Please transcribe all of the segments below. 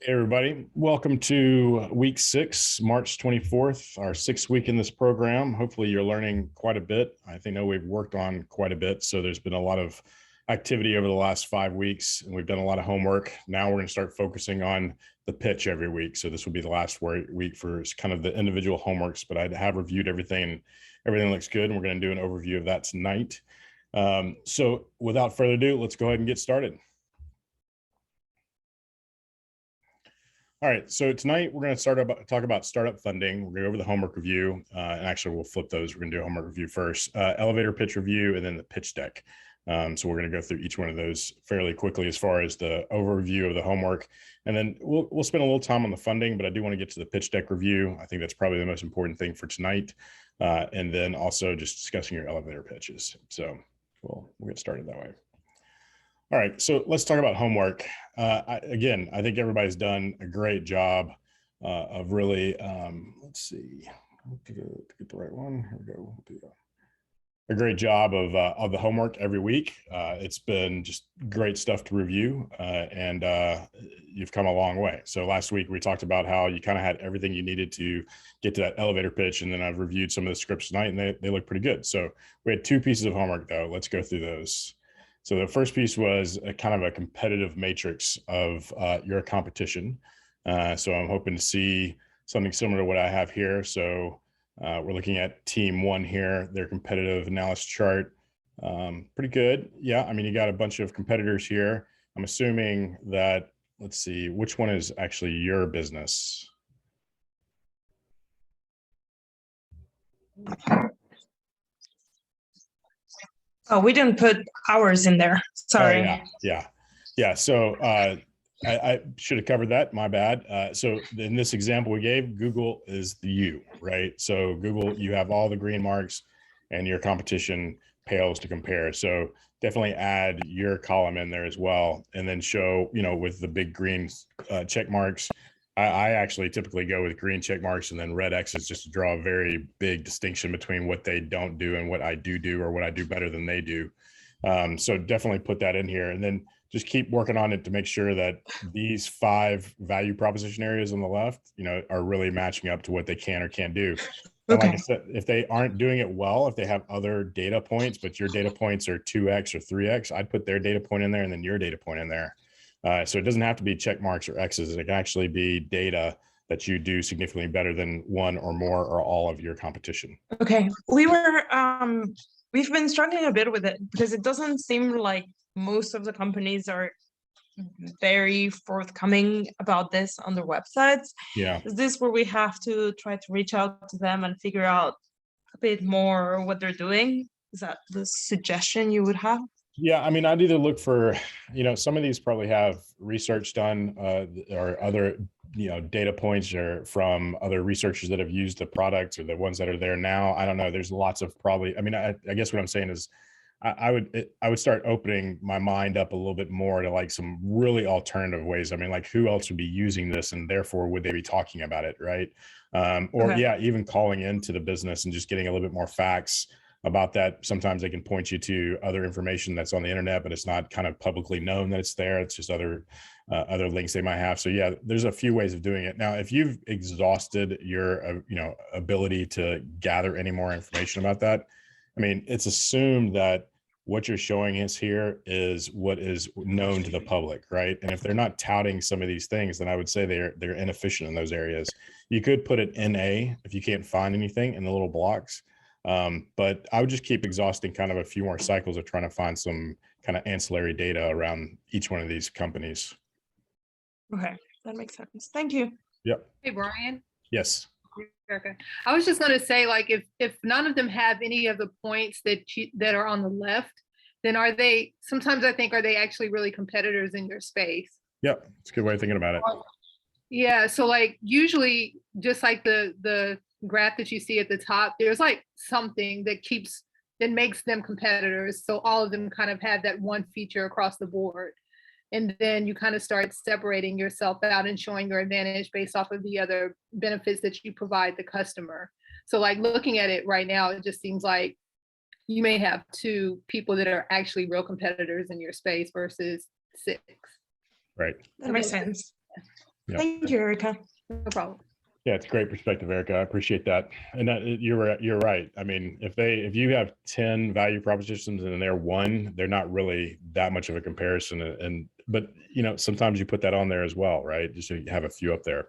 Hey everybody, welcome to week 6, March 24th, our 6th week in this program. Hopefully you're learning quite a bit. I know we've worked on quite a bit, so there's been a lot of activity over the last 5 weeks, and we've done a lot of homework. Now we're going to start focusing on the pitch every week. So this will be the last week for kind of the individual homeworks, but I have reviewed everything and everything looks good, and we're going to do an overview of that tonight. So without further ado, let's go ahead and get started. All right, so tonight we're going to talk about startup funding. We're going to go over the homework review, and actually we'll flip those. We're going to do a homework review first, elevator pitch review, and then the pitch deck. So we're going to go through each one of those fairly quickly as far as the overview of the homework, and then we'll spend a little time on the funding. But I do want to get to the pitch deck review. I think that's probably the most important thing for tonight, and then also just discussing your elevator pitches. So we'll get started that way. All right, so let's talk about homework. I think everybody's done a great job of really, let's see, to get the right one. Here we go. We'll do a great job of the homework every week. It's been just great stuff to review, and you've come a long way. So last week we talked about how you kind of had everything you needed to get to that elevator pitch, and then I've reviewed some of the scripts tonight, and they look pretty good. So we had 2 pieces of homework though. Let's go through those. So the first piece was a kind of a competitive matrix of your competition. So I'm hoping to see something similar to what I have here. So we're looking at team 1 here, their competitive analysis chart. Pretty good. Yeah, I mean, you got a bunch of competitors here. I'm assuming that, let's see, which one is actually your business? Oh, we didn't put ours in there. Sorry. Oh, yeah. So I should have covered that. My bad. So in this example we gave, Google is the you, right? So Google, you have all the green marks, and your competition pales to compare. So definitely add your column in there as well, and then show, with the big green check marks. I actually typically go with green check marks and then red X's, just to draw a very big distinction between what they don't do and what I do, or what I do better than they do. So definitely put that in here, and then just keep working on it to make sure that these 5 value proposition areas on the left, are really matching up to what they can or can't do. And like I said, if they aren't doing it well, if they have other data points, but your data points are 2x or 3x, I'd put their data point in there and then your data point in there. So it doesn't have to be check marks or X's. It can actually be data that you do significantly better than one or more or all of your competition. Okay, we've been struggling a bit with it because it doesn't seem like most of the companies are very forthcoming about this on their websites. Yeah. Is this where we have to try to reach out to them and figure out a bit more what they're doing? Is that the suggestion you would have? Yeah, I mean, I'd either look for, some of these probably have research done or other, data points or from other researchers that have used the products or the ones that are there now. I don't know. There's lots of probably, I guess what I'm saying is I would start opening my mind up a little bit more to like some really alternative ways. I mean, like who else would be using this and therefore would they be talking about it, right? Or Okay. yeah, even calling into the business and just getting a little bit more facts about that. Sometimes they can point you to other information that's on the internet, but it's not kind of publicly known that it's there. It's just other links they might have. So yeah, there's a few ways of doing it. Now, if you've exhausted your ability to gather any more information about that, I mean, it's assumed that what you're showing us here is what is known to the public, right? And if they're not touting some of these things, then I would say they're inefficient in those areas. You could put it NA if you can't find anything in the little blocks. But I would just keep exhausting kind of a few more cycles of trying to find some kind of ancillary data around each one of these companies. Okay, that makes sense. Thank you. Yep. Hey, Brian. Yes. Okay. I was just going to say, like, if none of them have any of the points that are on the left, then are they, sometimes I think, are they actually really competitors in your space? Yep. It's a good way of thinking about it. Yeah. So like usually just like the graph that you see at the top, there's like something that makes them competitors. So all of them kind of have that one feature across the board. And then you kind of start separating yourself out and showing your advantage based off of the other benefits that you provide the customer. So like looking at it right now, it just seems like you may have 2 people that are actually real competitors in your space versus 6. Right. That makes sense. Yeah. Thank you, Erica. No problem. Yeah, it's a great perspective, Erica. I appreciate that. And you're right. I mean, if you have 10 value propositions and they're one, they're not really that much of a comparison. But sometimes you put that on there as well, right? Just so you have a few up there.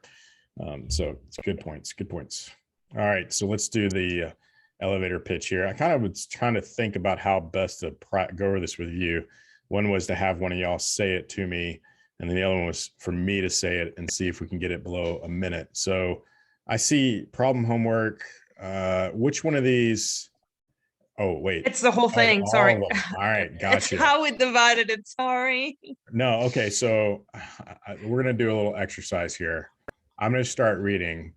So it's good points. Good points. All right, so let's do the elevator pitch here. I kind of was trying to think about how best to go over this with you. One was to have one of y'all say it to me, and then the other one was for me to say it and see if we can get it below a minute. So I see problem homework. Which one of these? Oh, wait. It's the whole thing. Sorry. All right, gotcha. It's how we divided it. Sorry. No, okay. So we're going to do a little exercise here. I'm going to start reading.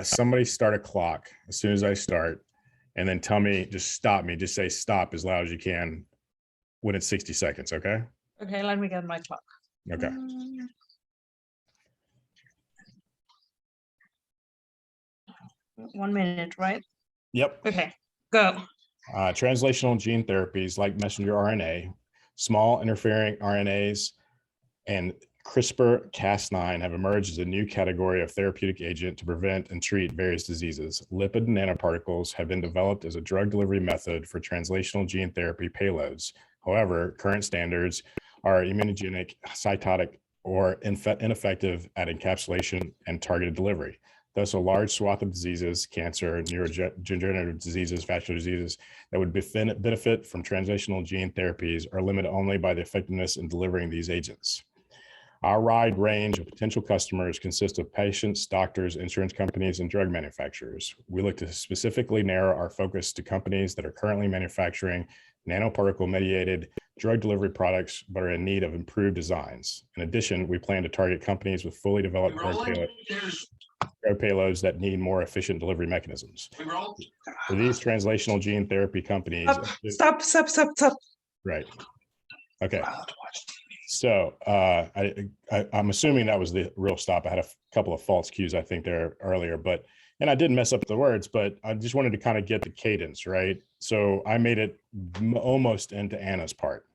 Somebody start a clock as soon as I start, and then tell me, just stop me. Just say stop as loud as you can when it's 60 seconds. Okay. Okay, let me get my clock. Okay. 1 minute, right? Yep. Okay, go. Translational gene therapies like messenger RNA, small interfering RNAs, and CRISPR-Cas9 have emerged as a new category of therapeutic agent to prevent and treat various diseases. Lipid nanoparticles have been developed as a drug delivery method for translational gene therapy payloads. However, current standards are immunogenic, cytotic, or ineffective at encapsulation and targeted delivery. Thus, a large swath of diseases, cancer, neurodegenerative diseases, vascular diseases that would benefit from translational gene therapies are limited only by the effectiveness in delivering these agents. Our wide range of potential customers consists of patients, doctors, insurance companies, and drug manufacturers. We look to specifically narrow our focus to companies that are currently manufacturing nanoparticle-mediated drug delivery products but are in need of improved designs. In addition, we plan to target companies with fully developed drug payloads that need more efficient delivery mechanisms. For these translational gene therapy companies... Stop. Right. Okay. So I'm assuming that was the real stop. I had a couple of false cues, I think, there earlier, and I did mess up the words, but I just wanted to kind of get the cadence, right? So I made it almost into Anna's part.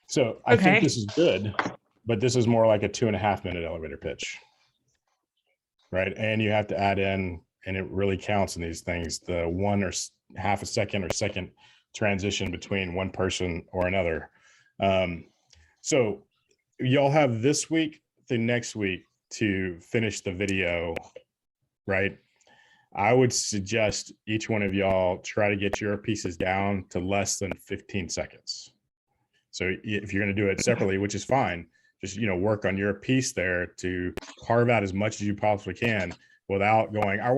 So I think this is good, but this is more like a 2.5 minute elevator pitch, right? And you have to add in, and it really counts in these things, the 1 or half a second or second transition between one person or another. So y'all have this week through next week to finish the video, right? I would suggest each one of y'all try to get your pieces down to less than 15 seconds. So if you're going to do it separately, which is fine, just, work on your piece there to carve out as much as you possibly can without going, our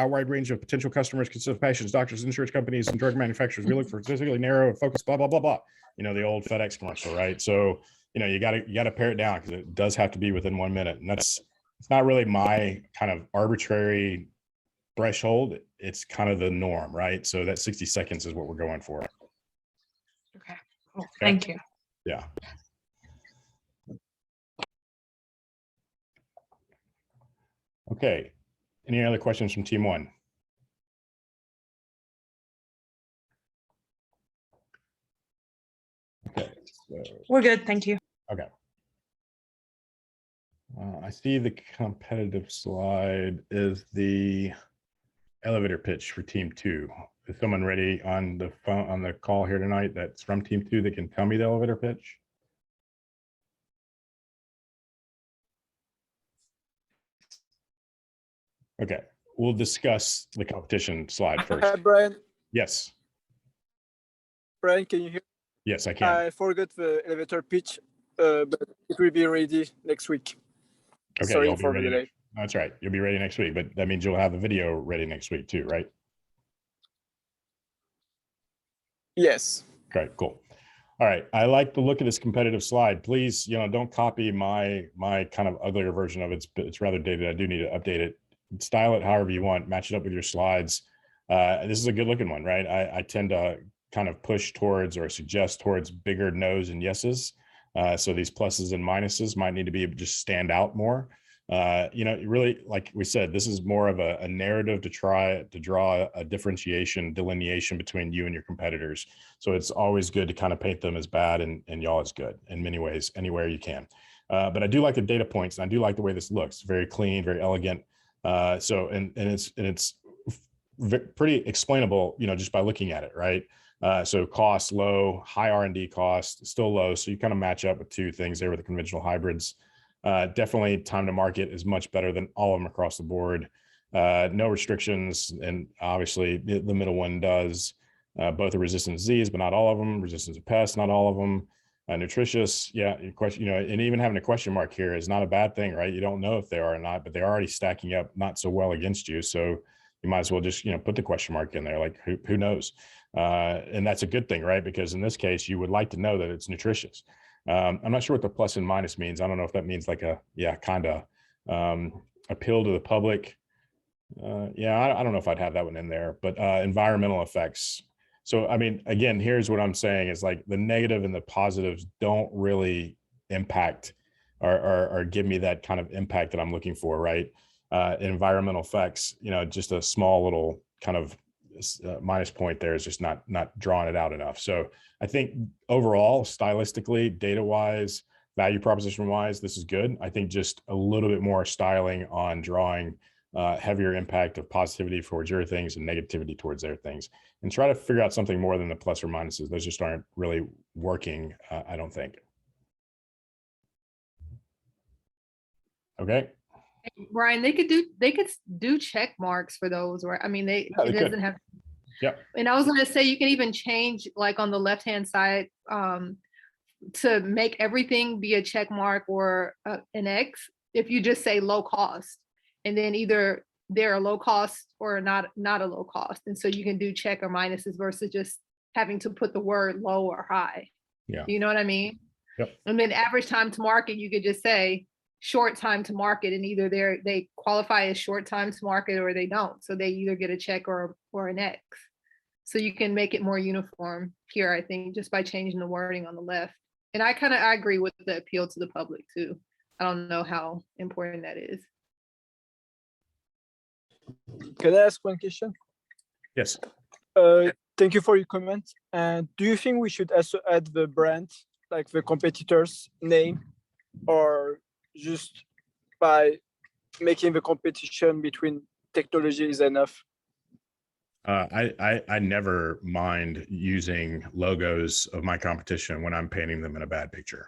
wide range of potential customers consists of patients, doctors, insurance companies, and drug manufacturers. We look for specifically narrow and focused, blah, blah, blah, blah. The old FedEx commercial, right? So, you gotta pare it down because it does have to be within 1 minute. And it's not really my kind of arbitrary threshold. It's kind of the norm, right? So that 60 seconds is what we're going for. Okay, cool. Thank you. Yeah. Okay. Any other questions from team one? Okay. So, we're good. Thank you. Okay. I see the competitive slide is the elevator pitch for team two. Is someone ready on the phone, on the call here tonight that's from team two that can tell me the elevator pitch? Okay, we'll discuss the competition slide first. Hi, Brian. Yes. Brian, can you hear? Yes, I can. I forgot the elevator pitch, but it will be ready next week. Okay, sorry for the delay. That's right. You'll be ready next week, but that means you'll have the video ready next week too, right? Yes. Okay, cool. All right. I like the look of this competitive slide. Please, don't copy my kind of uglier version of it. It's rather dated. I do need to update it. Style it however you want. Match it up with your slides. This is a good looking one, right? I tend to kind of push towards or suggest towards bigger no's and yeses. So these pluses and minuses might need to be just stand out more. Really, like we said, this is more of a narrative to try to draw a delineation between you and your competitors. So it's always good to kind of paint them as bad and y'all as good in many ways, anywhere you can. But I do like the data points, and I do like the way this looks. Very clean, very elegant. So it's pretty explainable, just by looking at it, right? So cost low, high R&D cost, still low. So you kind of match up with two things there with the conventional hybrids. Definitely time to market is much better than all of them across the board. No restrictions, and obviously the middle one does. Both are resistant to disease, but not all of them. Resistant to pests, not all of them. Nutritious, yeah. Question, and even having a question mark here is not a bad thing, right? You don't know if they are or not, but they're already stacking up not so well against you. So you might as well just put the question mark in there. Like who knows? And that's a good thing, right? Because in this case, you would like to know that it's nutritious. I'm not sure what the plus and minus means. I don't know if that means like kind of appeal to the public. I don't know if I'd have that one in there, but environmental effects. So, I mean, again, here's what I'm saying is like the negative and the positives don't really impact or give me that kind of impact that I'm looking for, right? Environmental effects, just a small little kind of minus point there is just not drawing it out enough. So I think overall, stylistically, data wise, value proposition wise, this is good. I think just a little bit more styling on drawing heavier impact of positivity towards your things and negativity towards their things, and try to figure out something more than the plus or minuses. Those just aren't really working, I don't think. Okay. Brian, they could do check marks for those, right? I mean, it doesn't have. Yeah. And I was going to say, you can even change like on the left-hand side to make everything be a check mark or an X if you just say low cost, and then either they're a low cost or not a low cost. And so you can do check or minuses versus just having to put the word low or high. Yeah. You know what I mean? Yep. And then average time to market, you could just say short time to market, and either they qualify as short time to market or they don't. So they either get a check or an X. So you can make it more uniform here, I think, just by changing the wording on the left. And I agree with the appeal to the public too. I don't know how important that is. Can I ask one question? Yes. Thank you for your comment. And do you think we should also add the brand, like the competitor's name, or just by making the competition between technology is enough? I never mind using logos of my competition when I'm painting them in a bad picture.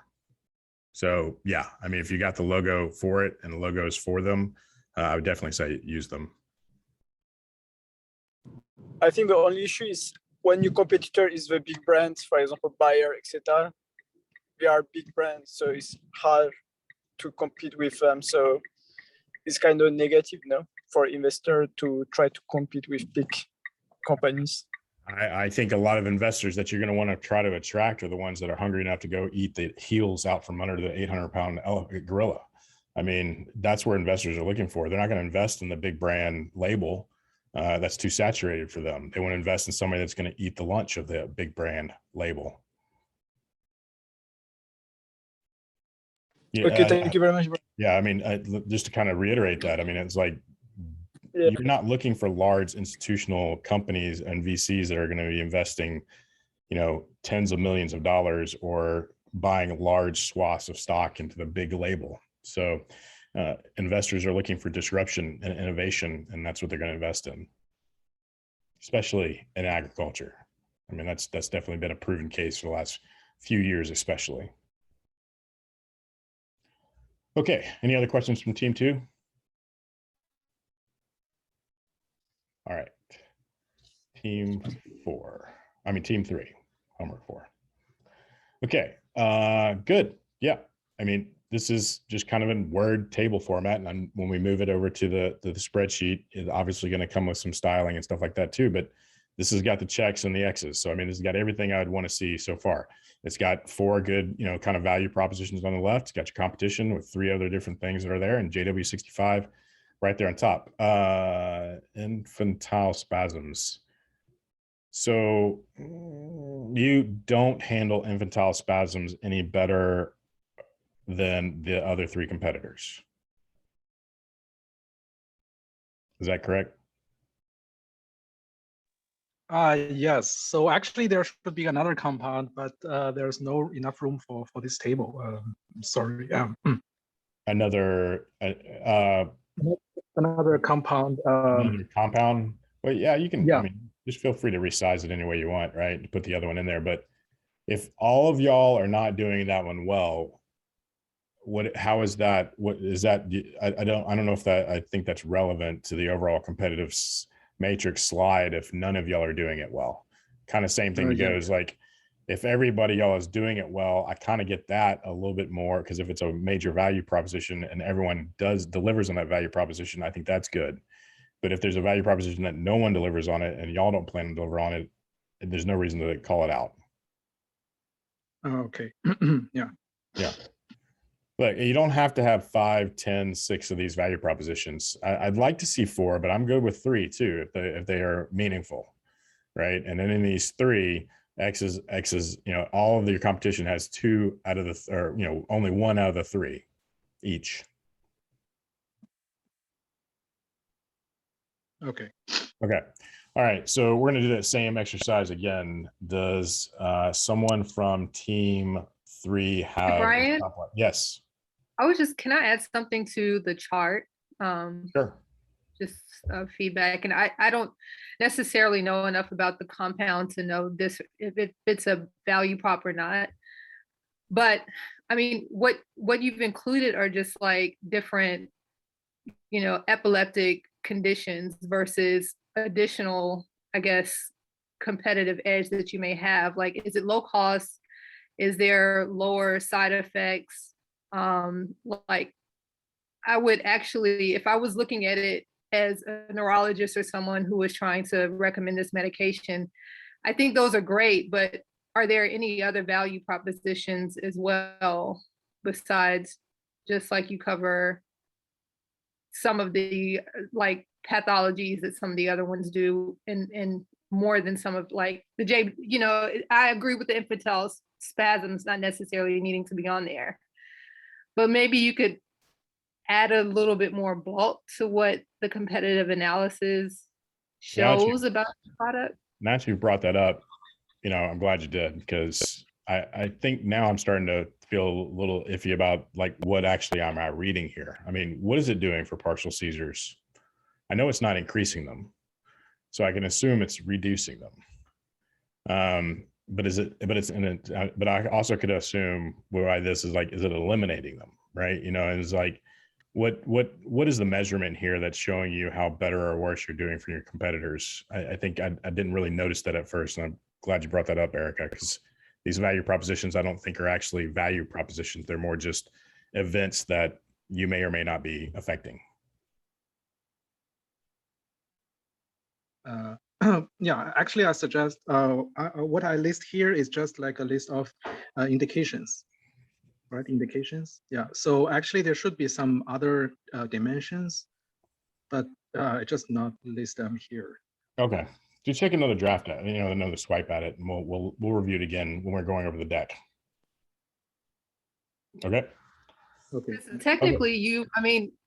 So yeah, I mean, if you got the logo for it and the logos for them, I would definitely say use them. I think the only issue is when your competitor is the big brands, for example, Bayer, etc. They are big brands, so it's hard to compete with them. So it's kind of negative, no, for investor to try to compete with big companies. I think a lot of investors that you're going to want to try to attract are the ones that are hungry enough to go eat the heels out from under the 800-pound gorilla. I mean, that's where investors are looking for. They're not going to invest in the big brand label. That's too saturated for them. They want to invest in somebody that's going to eat the lunch of the big brand label. Yeah, okay, thank you very much. Yeah, I mean, just to kind of reiterate that, I mean, it's like, you're not looking for large institutional companies and VCs that are going to be investing, tens of millions of dollars or buying large swaths of stock into the big label. So investors are looking for disruption and innovation, and that's what they're going to invest in, especially in agriculture. I mean, that's definitely been a proven case for the last few years, especially. Okay, any other questions from team 2? All right, team 3, homework 4. Okay, good. Yeah, I mean, this is just kind of in Word table format, and when we move it over to the spreadsheet, it's obviously going to come with some styling and stuff like that too, but this has got the checks and the X's. So, I mean, this has got everything I'd want to see so far. It's got 4 good, kind of value propositions on the left. It's got your competition with 3 other different things that are there, and JW65 right there on top. Infantile spasms. So you don't handle infantile spasms any better than the other 3 competitors. Is that correct? Yes. So actually, there should be another compound, but there's no enough room for this table. Sorry. Another Another compound. another compound. Well, yeah, you can. I Yeah. mean, just feel free to resize it any way you want, right? To put the other one in there. But if all of y'all are not doing that one well, how is that? What is that? I don't know if that, I think that's relevant to the overall competitive matrix slide if none of y'all are doing it well. Kind of same thing Yeah. goes like if everybody y'all is doing it well, I kind of get that a little bit more, because if it's a major value proposition and everyone delivers on that value proposition, I think that's good. But if there's a value proposition that no one delivers on it and y'all don't plan to deliver on it, there's no reason to call it out. Okay. Yeah. Yeah. Look, you don't have to have 5, 10, 6 of these value propositions. I'd like to see 4, but I'm good with 3 too, if they are meaningful, right? And then in these 3, X is, all of your competition has 2 out of the, or, only 1 out of the 3 each. Okay. Okay. All right. So we're going to do that same exercise again. Does someone from team 3 have? Brian? Yes. can I add something to the chart? Sure. Just feedback. And I don't necessarily know enough about the compound to know this, if it's a value prop or not. But I mean, what you've included are just like different, epileptic conditions versus additional, I guess, competitive edge that you may have. Like, is it low cost? Is there lower side effects? Like, I would actually, if I was looking at it as a neurologist or someone who was trying to recommend this medication, I think those are great, but are there any other value propositions as well, besides just like you cover some of the like pathologies that some of the other ones do, and more than some of like the I agree with the infantile spasms not necessarily needing to be on there, but maybe you could add a little bit more bulk to what the competitive analysis shows about the product. Now that you brought that up, I'm glad you did, because I think now I'm starting to feel a little iffy about like what actually am I reading here. I mean, what is it doing for partial seizures? I know it's not increasing them, so I can assume it's reducing them. But but I also could assume why this is like, is it eliminating them? Right. And it's like, what is the measurement here that's showing you how better or worse you're doing for your competitors? I think I didn't really notice that at first, and I'm glad you brought that up, Erica, because these value propositions I don't think are actually value propositions. They're more just events that you may or may not be affecting. Yeah, actually, I suggest what I list here is just like a list of indications, right? Indications. Yeah. So actually, there should be some other dimensions, but I just not list them here. Okay. Just take another draft at it, another swipe at it, and we'll review it again when we're going over the deck. Okay. Okay. Technically,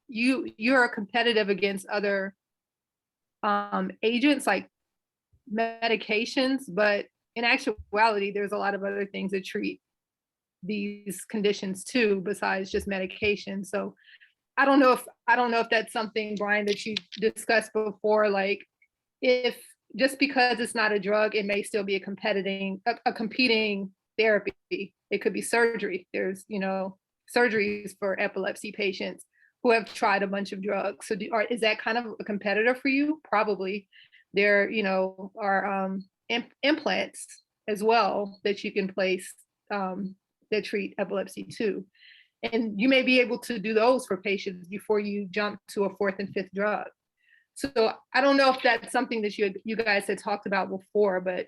you're competitive against other agents like medications, but in actuality, there's a lot of other things that treat these conditions too, besides just medication. So I don't know if that's something, Brian, that you discussed before, like if just because it's not a drug, it may still be a competing therapy. It could be surgery. There's, surgeries for epilepsy patients who have tried a bunch of drugs. So is that kind of a competitor for you? Probably. There, are implants as well that you can place that treat epilepsy too. And you may be able to do those for patients before you jump to a 4th and 5th drug. So I don't know if that's something that you guys had talked about before, but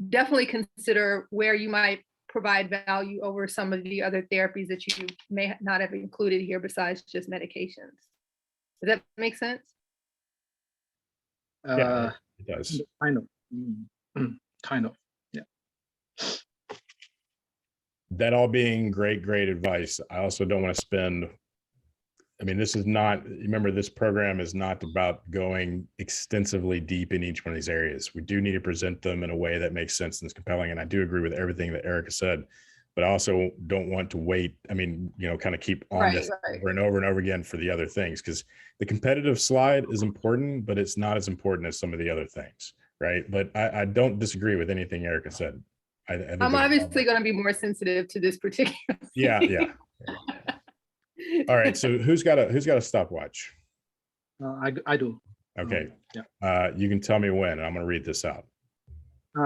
definitely consider where you might provide value over some of the other therapies that you may not have included here besides just medications. Does that make sense? Yeah, it does. Kind of. Kind of. Yeah. That all being great advice, I also don't want to spend I mean, this is not, remember, this program is not about going extensively deep in each one of these areas. We do need to present them in a way that makes sense and is compelling. And I do agree with everything that Erica said, but I also don't want to wait. I mean, you know, kind of keep on this over and over and over again for the other things, because the competitive slide is important, but it's not as important as some of the other things, right? But I don't disagree with anything Erica said. I think I'm obviously going to be more sensitive to this particular. Yeah. All right, so who's got a stopwatch? I do. Okay. Yeah. You can tell me when, and I'm going to read this out.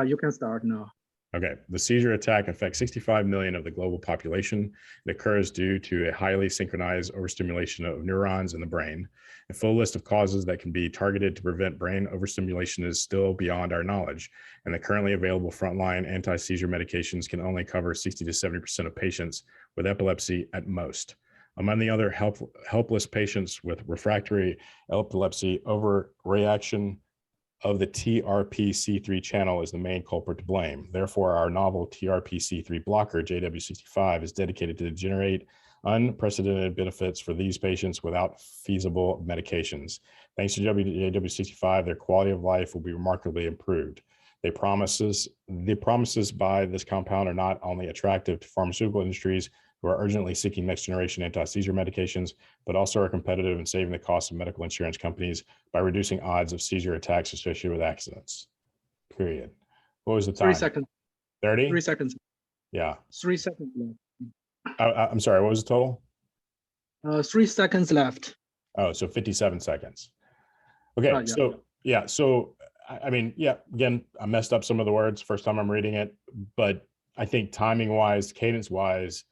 You can start now. Okay. The seizure attack affects 65 million of the global population. It occurs due to a highly synchronized overstimulation of neurons in the brain. A full list of causes that can be targeted to prevent brain overstimulation is still beyond our knowledge, and the currently available frontline anti-seizure medications can only cover 60 to 70% of patients with epilepsy at most. Among the other helpless patients with refractory epilepsy, overreaction of the TRPC3 channel is the main culprit to blame. Therefore, our novel TRPC3 blocker, JW65, is dedicated to generate unprecedented benefits for these patients without feasible medications. Thanks to JW65, their quality of life will be remarkably improved. The promises by this compound are not only attractive to pharmaceutical industries who are urgently seeking next generation anti-seizure medications, but also are competitive in saving the cost of medical insurance companies by reducing odds of seizure attacks associated with accidents. Period. What was the time? 3 seconds. 30? 3 seconds. Yeah. 3 seconds left. I'm sorry, what was the total? 3 seconds left. Oh, so 57 seconds. Okay, so I mean, yeah, again, I messed up some of the words first time I'm reading it, but I think timing wise, cadence wise,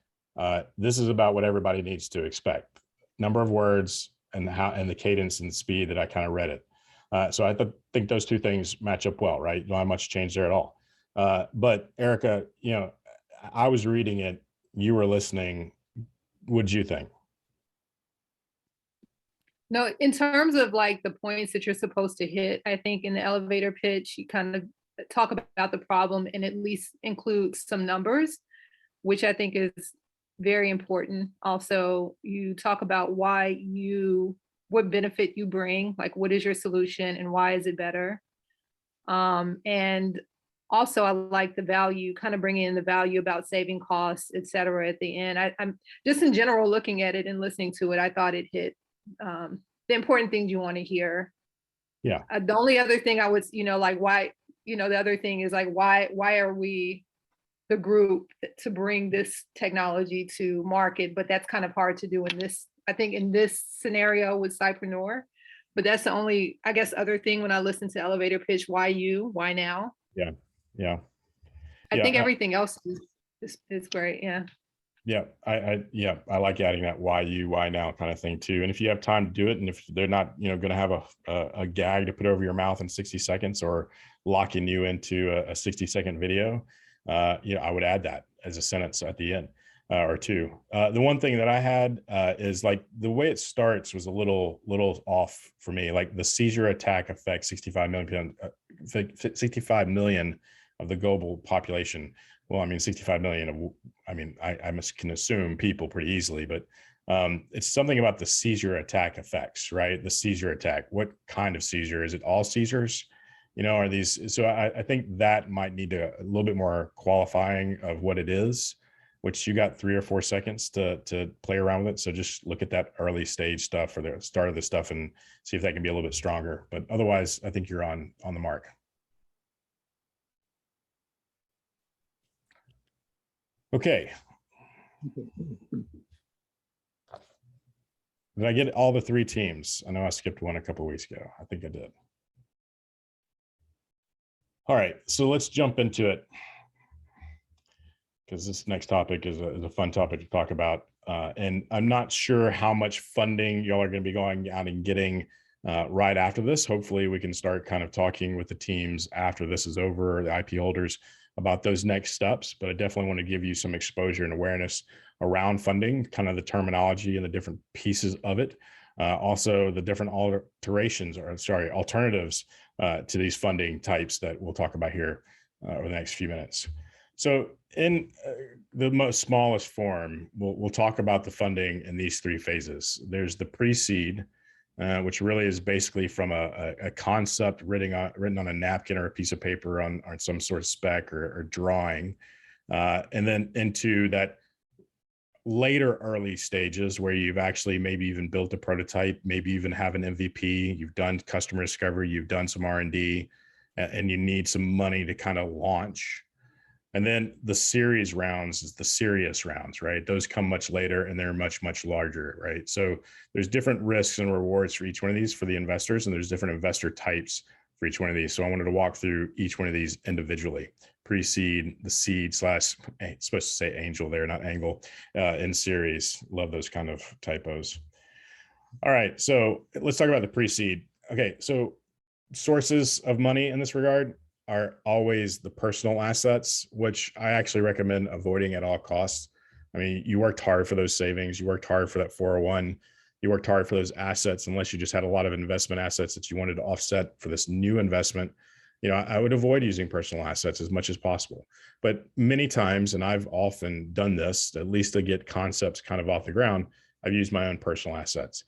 this is about what everybody needs to expect. Number of words and the cadence and speed that I kind of read it. So I think those two things match up well, right? Not much change there at all. But Erica, you know, I was reading it, you were listening. What'd you think? No, in terms of like the points that you're supposed to hit, I think in the elevator pitch, you kind of talk about the problem and at least include some numbers, which I think is very important. Also, you talk about what benefit you bring, like what is your solution and why is it better? And also I like the value, kind of bringing in the value about saving costs, et cetera, at the end. I'm just in general looking at it and listening to it, I thought it hit the important things you want to hear. Yeah. The only other thing I would, like why, the other thing is like, why are we the group to bring this technology to market? But that's kind of hard to do in this, I think in this scenario with Scipreneur. But that's the only, I guess, other thing when I listen to elevator pitch, why you, why now? Yeah. I think everything else is great. Yeah. I like adding that why you, why now kind of thing too. And if you have time to do it, and if they're not, going to have a gag to put over your mouth in 60 seconds or locking you into a 60-second video, I would add that as a sentence at the end or two. The one thing that I had is like the way it starts was a little off for me. Like the seizure attack affects 65 million of the global population. Well, I mean, 65 million I can assume people pretty easily, but it's something about the seizure attack effects, right? The seizure attack. What kind of seizure? Is it all seizures? Are these? So I think that might need a little bit more qualifying of what it is, which you got 3 or 4 seconds to play around with it. So just look at that early stage stuff or the start of the stuff and see if that can be a little bit stronger. But otherwise, I think you're on the mark. Okay. Did I get all the 3 teams? I know I skipped one a couple of weeks ago. I think I did. All right, so let's jump into it because this next topic is a fun topic to talk about. And I'm not sure how much funding y'all are going to be going out and getting right after this. Hopefully we can start kind of talking with the teams after this is over, the IP holders, about those next steps, but I definitely want to give you some exposure and awareness around funding, kind of the terminology and the different pieces of it. Also the different alternatives to these funding types that we'll talk about here over the next few minutes. So in the most smallest form, we'll talk about the funding in these three phases. There's the pre-seed, which really is basically from a concept written on a napkin or a piece of paper on some sort of spec or drawing, and then into that later early stages where you've actually maybe even built a prototype, maybe even have an MVP, you've done customer discovery, you've done some R&D, and you need some money to kind of launch. And then the series rounds is the serious rounds, right? Those come much later and they're much, much larger, right? So there's different risks and rewards for each one of these for the investors, and there's different investor types for each one of these. So I wanted to walk through each one of these individually. Pre-seed, the seed / supposed to say angel there, not angle, in series. Love those kind of typos. All right, so let's talk about the pre-seed. Okay, so sources of money in this regard are always the personal assets, which I actually recommend avoiding at all costs. I mean, you worked hard for those savings, you worked hard for that 401, you worked hard for those assets, unless you just had a lot of investment assets that you wanted to offset for this new investment. You know, I would avoid using personal assets as much as possible. But many times, and I've often done this, at least to get concepts kind of off the ground, I've used my own personal assets.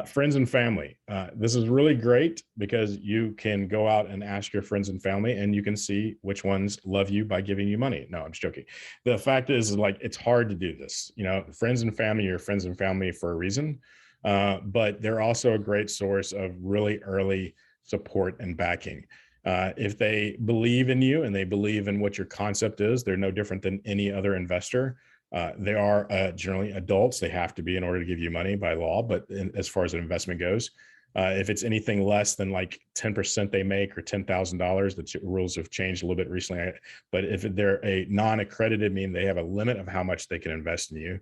Friends and family. This is really great because you can go out and ask your friends and family and you can see which ones love you by giving you money. No, I'm just joking. The fact is, like, it's hard to do this. You know, friends and family are friends and family for a reason, but they're also a great source of really early support and backing. If they believe in you and they believe in what your concept is, they're no different than any other investor. They are generally adults. They have to be in order to give you money by law. But as far as an investment goes, if it's anything less than like 10% they make or $10,000, the rules have changed a little bit recently. But if they're a non-accredited, meaning they have a limit of how much they can invest in you.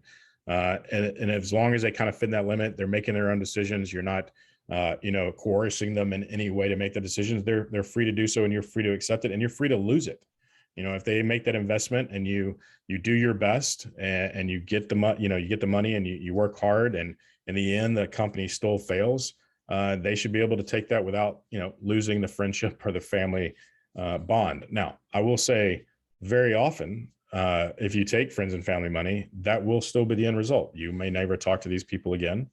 And as long as they kind of fit in that limit, they're making their own decisions. You're not coercing them in any way to make the decisions. They're free to do so, and you're free to accept it, and you're free to lose it. You know, if they make that investment and you do your best and you get the money, you get the money and you work hard, and in the end the company still fails, they should be able to take that without losing the friendship or the family bond. Now, I will say, very often, if you take friends and family money, that will still be the end result. You may never talk to these people again,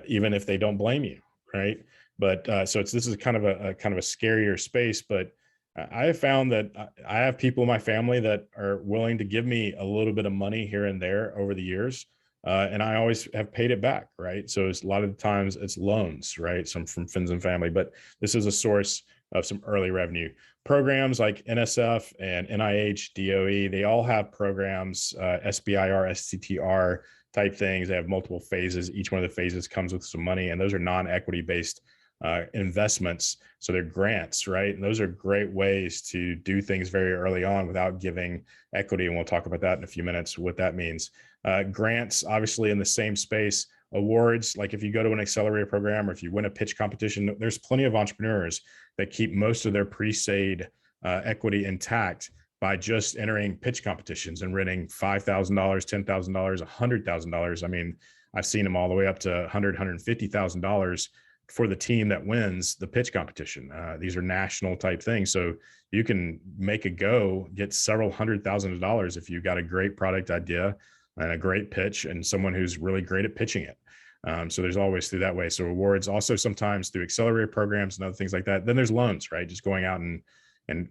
even if they don't blame you, right? But so this is kind of a scarier space, but I have found that I have people in my family that are willing to give me a little bit of money here and there over the years. And I always have paid it back, right? So it's a lot of the times it's loans, right? Some from friends and family, but this is a source of some early revenue. Programs like NSF and NIH, DOE, they all have programs, SBIR, STTR type things. They have multiple phases. Each one of the phases comes with some money, and those are non-equity based investments. So they're grants, right? And those are great ways to do things very early on without giving equity. And we'll talk about that in a few minutes, what that means. Grants, obviously in the same space. Awards, like if you go to an accelerator program or if you win a pitch competition, there's plenty of entrepreneurs that keep most of their pre-seed equity intact by just entering pitch competitions and winning $5,000, $10,000, $100,000. I mean, I've seen them all the way up to $100,000, $150,000 for the team that wins the pitch competition. These are national type things. So you can make a go, get several $100,000 if you've got a great product idea and a great pitch and someone who's really great at pitching it. So there's always through that way. So awards, also sometimes through accelerator programs and other things like that. Then there's loans, right? Just going out and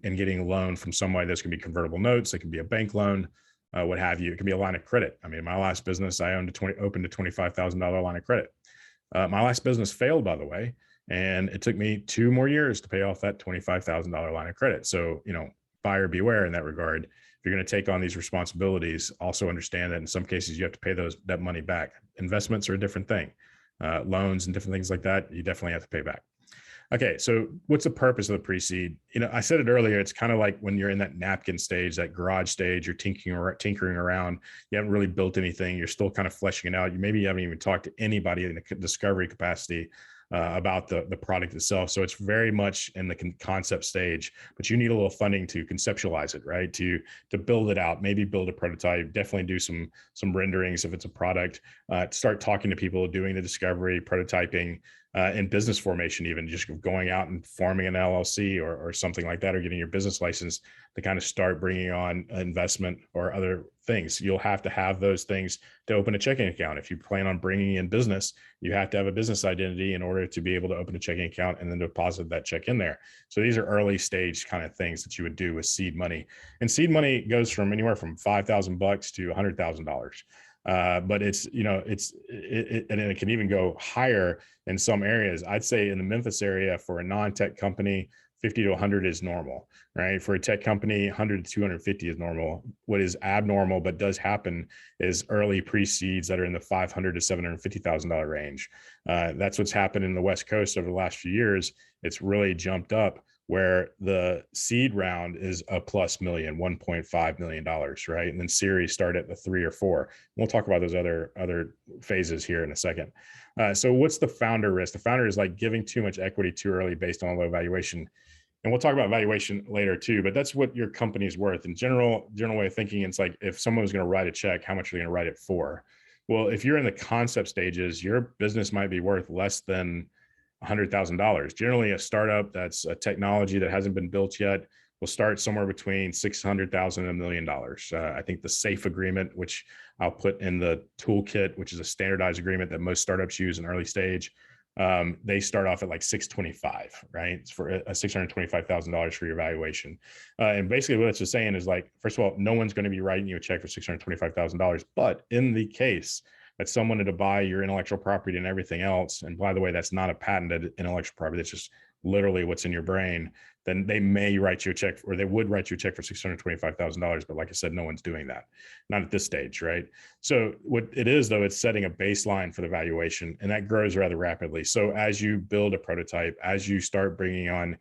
getting a loan from somebody. That's going to be convertible notes. It can be a bank loan, what have you. It can be a line of credit. I mean, in my last business, I opened a $25,000 line of credit. My last business failed, by the way, and it took me 2 more years to pay off that $25,000 line of credit. So, buyer beware in that regard. If you're going to take on these responsibilities, also understand that in some cases you have to pay that money back. Investments are a different thing. Loans and different things like that, you definitely have to pay back. Okay, so what's the purpose of the pre-seed? I said it earlier, it's kind of like when you're in that napkin stage, that garage stage, you're tinkering around, you haven't really built anything, you're still kind of fleshing it out. You haven't even talked to anybody in the discovery capacity about the product itself. So it's very much in the concept stage, but you need a little funding to conceptualize it, right? To build it out, maybe build a prototype, definitely do some renderings if it's a product, start talking to people, doing the discovery, prototyping, in business formation, even just going out and forming an LLC or something like that, or getting your business license to kind of start bringing on investment or other things. You'll have to have those things to open a checking account. If you plan on bringing in business, you have to have a business identity in order to be able to open a checking account and then deposit that check in there. So these are early stage kind of things that you would do with seed money. And seed money goes from anywhere from $5,000 to $100,000. But it's, you know, and it can even go higher in some areas. I'd say in the Memphis area for a non-tech company, 50 to 100 is normal, right? For a tech company, 100 to 250 is normal. What is abnormal, but does happen, is early pre-seeds that are in the $500 to $750,000 range. That's what's happened in the West Coast over the last few years. It's really jumped up, where the seed round is a plus million, $1.5 million, right? And then series start at the 3 or 4. We'll talk about those other phases here in a second. So what's the founder risk? The founder is like giving too much equity too early based on a low valuation. And we'll talk about valuation later too, but that's what your company's worth. In general way of thinking, it's like if someone was going to write a check, how much are they going to write it for? Well, if you're in the concept stages, your business might be worth less than $100,000. Generally, a startup that's a technology that hasn't been built yet will start somewhere between $600,000 and $1 million. I think the SAFE agreement, which I'll put in the toolkit, which is a standardized agreement that most startups use in early stage, they start off at like 625, right? It's for a $625,000 for your valuation. And basically what it's just saying is like, first of all, no one's going to be writing you a check for $625,000, but in the case that someone wanted to buy your intellectual property and everything else, and by the way, that's not a patented intellectual property, that's just literally what's in your brain, then they may write you a check, or they would write you a check for $625,000. But like I said, no one's doing that, not at this stage, right? So what it is, though, it's setting a baseline for the valuation, and that grows rather rapidly. So as you build a prototype, as you start bringing on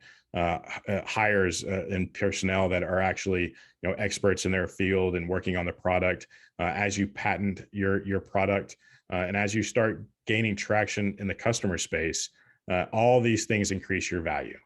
hires and personnel that are actually, you know, experts in their field and working on the product, as you patent your product, and as you start gaining traction in the customer space, all these things increase your value,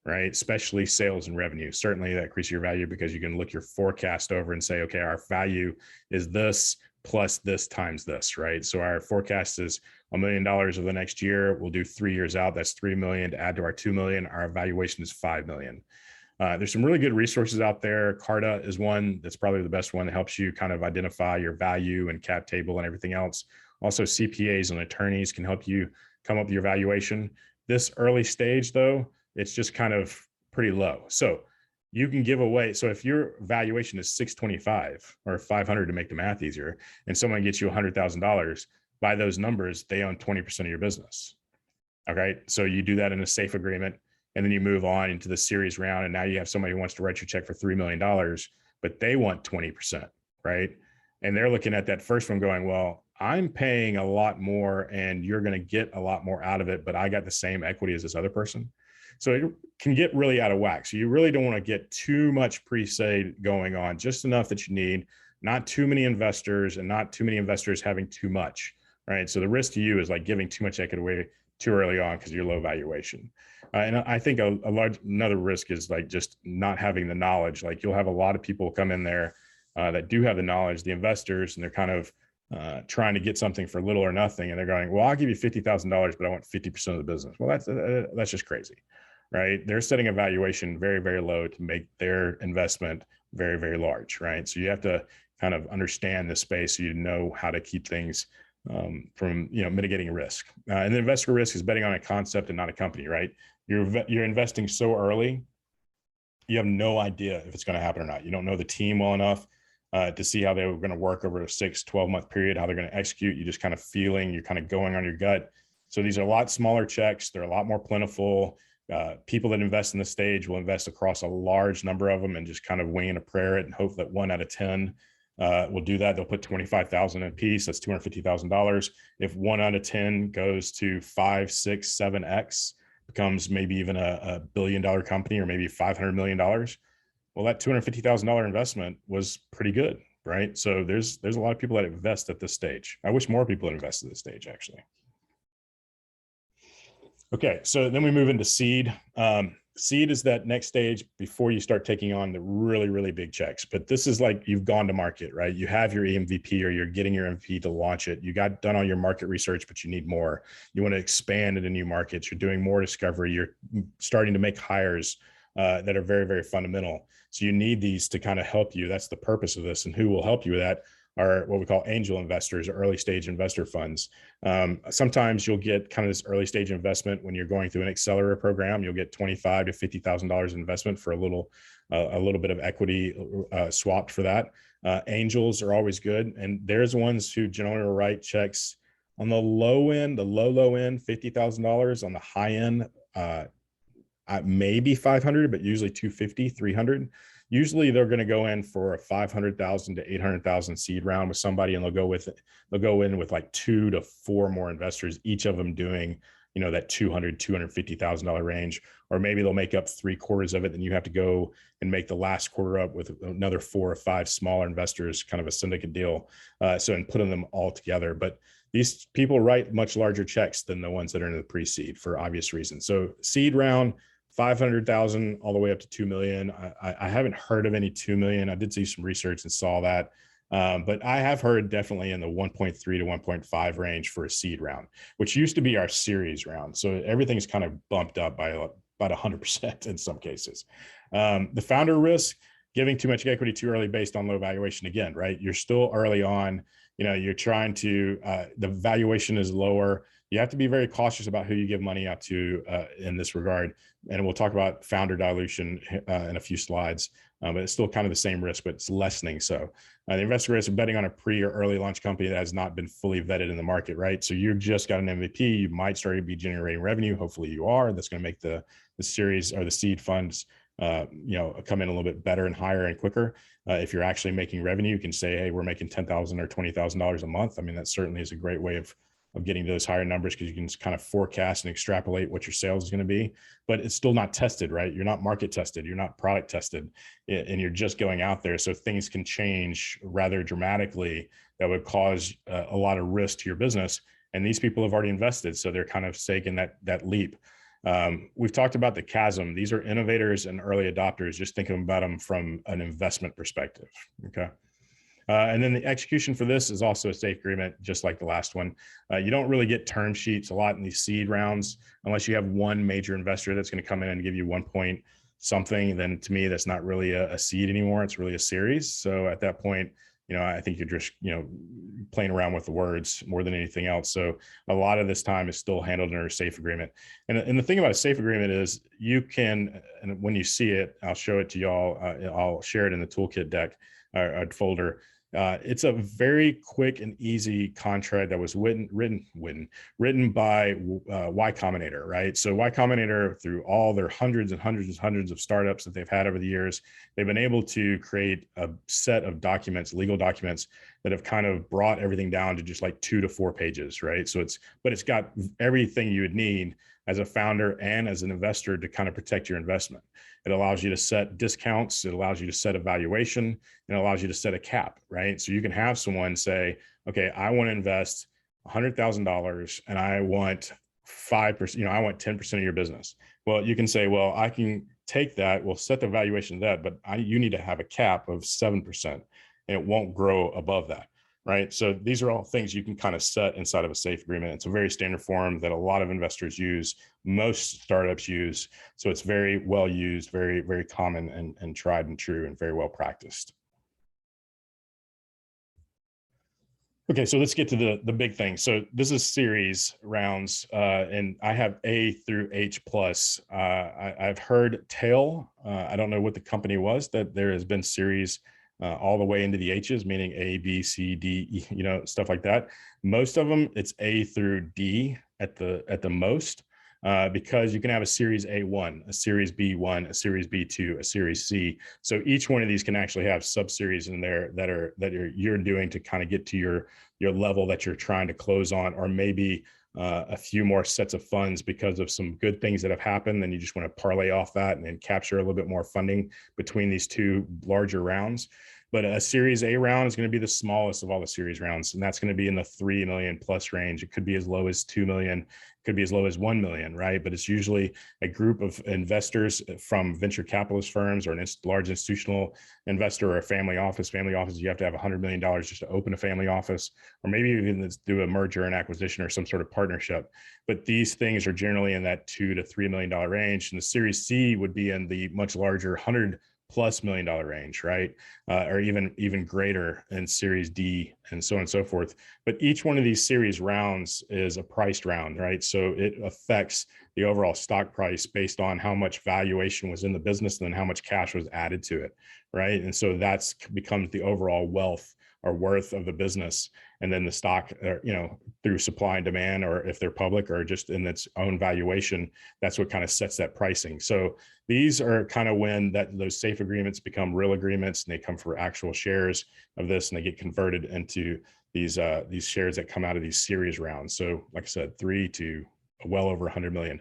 right? Especially sales and revenue. Certainly that increases your value because you can look your forecast over and say, okay, our value is this plus this times this, right? So our forecast is $1 million over the next year. We'll do 3 years out. That's 3 million to add to our 2 million. Our valuation is 5 million. There's some really good resources out there. Carta is one that's probably the best one that helps you kind of identify your value and cap table and everything else. Also, CPAs and attorneys can help you come up with your valuation. This early stage, though, it's just kind of pretty low. So you can give away. So if your valuation is 625 or 500 to make the math easier, and someone gets you $100,000, by those numbers, they own 20% of your business. Okay. So you do that in a SAFE agreement, and then you move on into the series round. And now you have somebody who wants to write your check for $3 million, but they want 20%, right? And they're looking at that first one going, well, I'm paying a lot more and you're going to get a lot more out of it, but I got the same equity as this other person. So it can get really out of whack. So you really don't want to get too much pre-seed going on, just enough that you need, not too many investors and not too many investors having too much, right? So the risk to you is like giving too much equity away too early on because you're low valuation. And I think another risk is like just not having the knowledge. Like you'll have a lot of people come in there that do have the knowledge, the investors, and they're kind of trying to get something for little or nothing. And they're going, well, I'll give you $50,000, but I want 50% of the business. Well, that's just crazy, right? They're setting a valuation very, very low to make their investment very, very large, right? So you have to kind of understand the space so you know how to keep things from, you know, mitigating risk. And the investor risk is betting on a concept and not a company, right? You're investing so early, you have no idea if it's going to happen or not. You don't know the team well enough to see how they're going to work over a 6-12 month period, how they're going to execute. You just kind of feeling, you're kind of going on your gut. So these are a lot smaller checks. They're a lot more plentiful. People that invest in the stage will invest across a large number of them and just kind of wing a prayer and hope that 1 out of 10 will do that. They'll put 25,000 in a piece. That's $250,000. If 1 out of 10 goes to 5, 6, 7x, becomes maybe even a $1 billion company or maybe $500 million. Well, that $250,000 investment was pretty good, right? So there's a lot of people that invest at this stage. I wish more people had invested at this stage, actually. Okay, so then we move into seed. seed is that next stage before you start taking on the really, really big checks. But this is like you've gone to market, right? You have your MVP or you're getting your MVP to launch it. You got done all your market research, but you need more. You want to expand into new markets. You're doing more discovery. You're starting to make hires that are very, very fundamental. So you need these to kind of help you. That's the purpose of this. And who will help you with that are what we call angel investors or early stage investor funds. Sometimes you'll get kind of this early stage investment when you're going through an accelerator program. You'll get $25,000 to $50,000 investment for a little bit of equity swapped for that. Angels are always good, and there's ones who generally will write checks on the low end, low end, $50,000. On the high end, maybe 500, but usually 250, 300. Usually they're going to go in for a 500,000 to 800,000 seed round with somebody, and they'll go in with like 2 to 4 more investors, each of them doing, that $250,000 range, or maybe they'll make up 3/4 of it. Then you have to go and make the last quarter up with another 4 or 5 smaller investors, kind of a syndicate deal. And putting them all together. But these people write much larger checks than the ones that are in the pre-seed for obvious reasons. So seed round, 500,000 all the way up to 2 million. I haven't heard of any 2 million. I did see some research and saw that. But I have heard definitely in the 1.3 to 1.5 range for a seed round, which used to be our series round. So everything's kind of bumped up by about 100% in some cases. The founder risk, giving too much equity too early based on low valuation again, right? You're still early on, you're trying to, the valuation is lower. You have to be very cautious about who you give money out to in this regard. And we'll talk about founder dilution in a few slides, but it's still kind of the same risk, but it's lessening. So the investor risk of betting on a pre or early launch company that has not been fully vetted in the market, right? So you've just got an MVP, you might start to be generating revenue. Hopefully you are. That's going to make the series or the seed funds come in a little bit better and higher and quicker. If you're actually making revenue, you can say, hey, we're making $10,000 or $20,000 a month. I mean, that certainly is a great way of getting those higher numbers, because you can kind of forecast and extrapolate what your sales is going to be, but it's still not tested, right? You're not market tested, you're not product tested, and you're just going out there. So things can change rather dramatically that would cause a lot of risk to your business. And these people have already invested, so they're kind of taking that leap. We've talked about the chasm. These are innovators and early adopters. Just thinking about them from an investment perspective. Okay. And then the execution for this is also a safe agreement, just like the last one. You don't really get term sheets a lot in these seed rounds, unless you have one major investor that's going to come in and give you 1 point something. Then to me, that's not really a seed anymore. It's really a series. So at that point, I think you're just, playing around with the words more than anything else. So a lot of this time is still handled under a safe agreement. And the thing about a safe agreement is you can, and when you see it, I'll show it to y'all. I'll share it in the toolkit deck or folder. It's a very quick and easy contract that was written by Y Combinator, right? So Y Combinator, through all their hundreds and hundreds and hundreds of startups that they've had over the years, they've been able to create a set of documents, legal documents, that have kind of brought everything down to just like 2 to 4 pages, right? So it's got everything you would need as a founder and as an investor to kind of protect your investment. It allows you to set discounts. It allows you to set a valuation, and it allows you to set a cap, right? So you can have someone say, okay, I want to invest $100,000 and I want 5%, I want 10% of your business. Well, you can say, well, I can take that. We'll set the valuation of that, but you need to have a cap of 7% and it won't grow above that. Right. So these are all things you can kind of set inside of a safe agreement. It's a very standard form that a lot of investors use, most startups use. So it's very well used, very, very common and tried and true, and very well practiced. Okay, so let's get to the big thing. So this is series rounds, and I have A through H plus. I've heard tail. I don't know what the company was, that there has been series all the way into the H's, meaning A, B, C, D, E, stuff like that. Most of them, it's A through D at the most, because you can have a series A1, a series B1, a series B2, a series C. So each one of these can actually have sub-series in there that you're doing to kind of get to your level that you're trying to close on, or maybe a few more sets of funds because of some good things that have happened. Then you just want to parlay off that and then capture a little bit more funding between these two larger rounds. But a Series A round is going to be the smallest of all the series rounds, and that's going to be in the 3 million plus range. It could be as low as 2 million, could be as low as 1 million, right? But it's usually a group of investors from venture capitalist firms or a large institutional investor or a family office. Family office, you have to have $100 million just to open a family office, or maybe even do a merger and acquisition or some sort of partnership. But these things are generally in that $2 to $3 million range. And the Series C would be in the much larger $100+ million range, right? Or even greater in Series D and so on and so forth. But each one of these series rounds is a priced round, right? So it affects the overall stock price based on how much valuation was in the business and then how much cash was added to it, right? And so that's becomes the overall wealth or worth of the business. And then the stock, through supply and demand, or if they're public or just in its own valuation, that's what kind of sets that pricing. So these are kind of when those safe agreements become real agreements, and they come for actual shares of this, and they get converted into these shares that come out of these series rounds. So like I said, 3 to well over 100 million.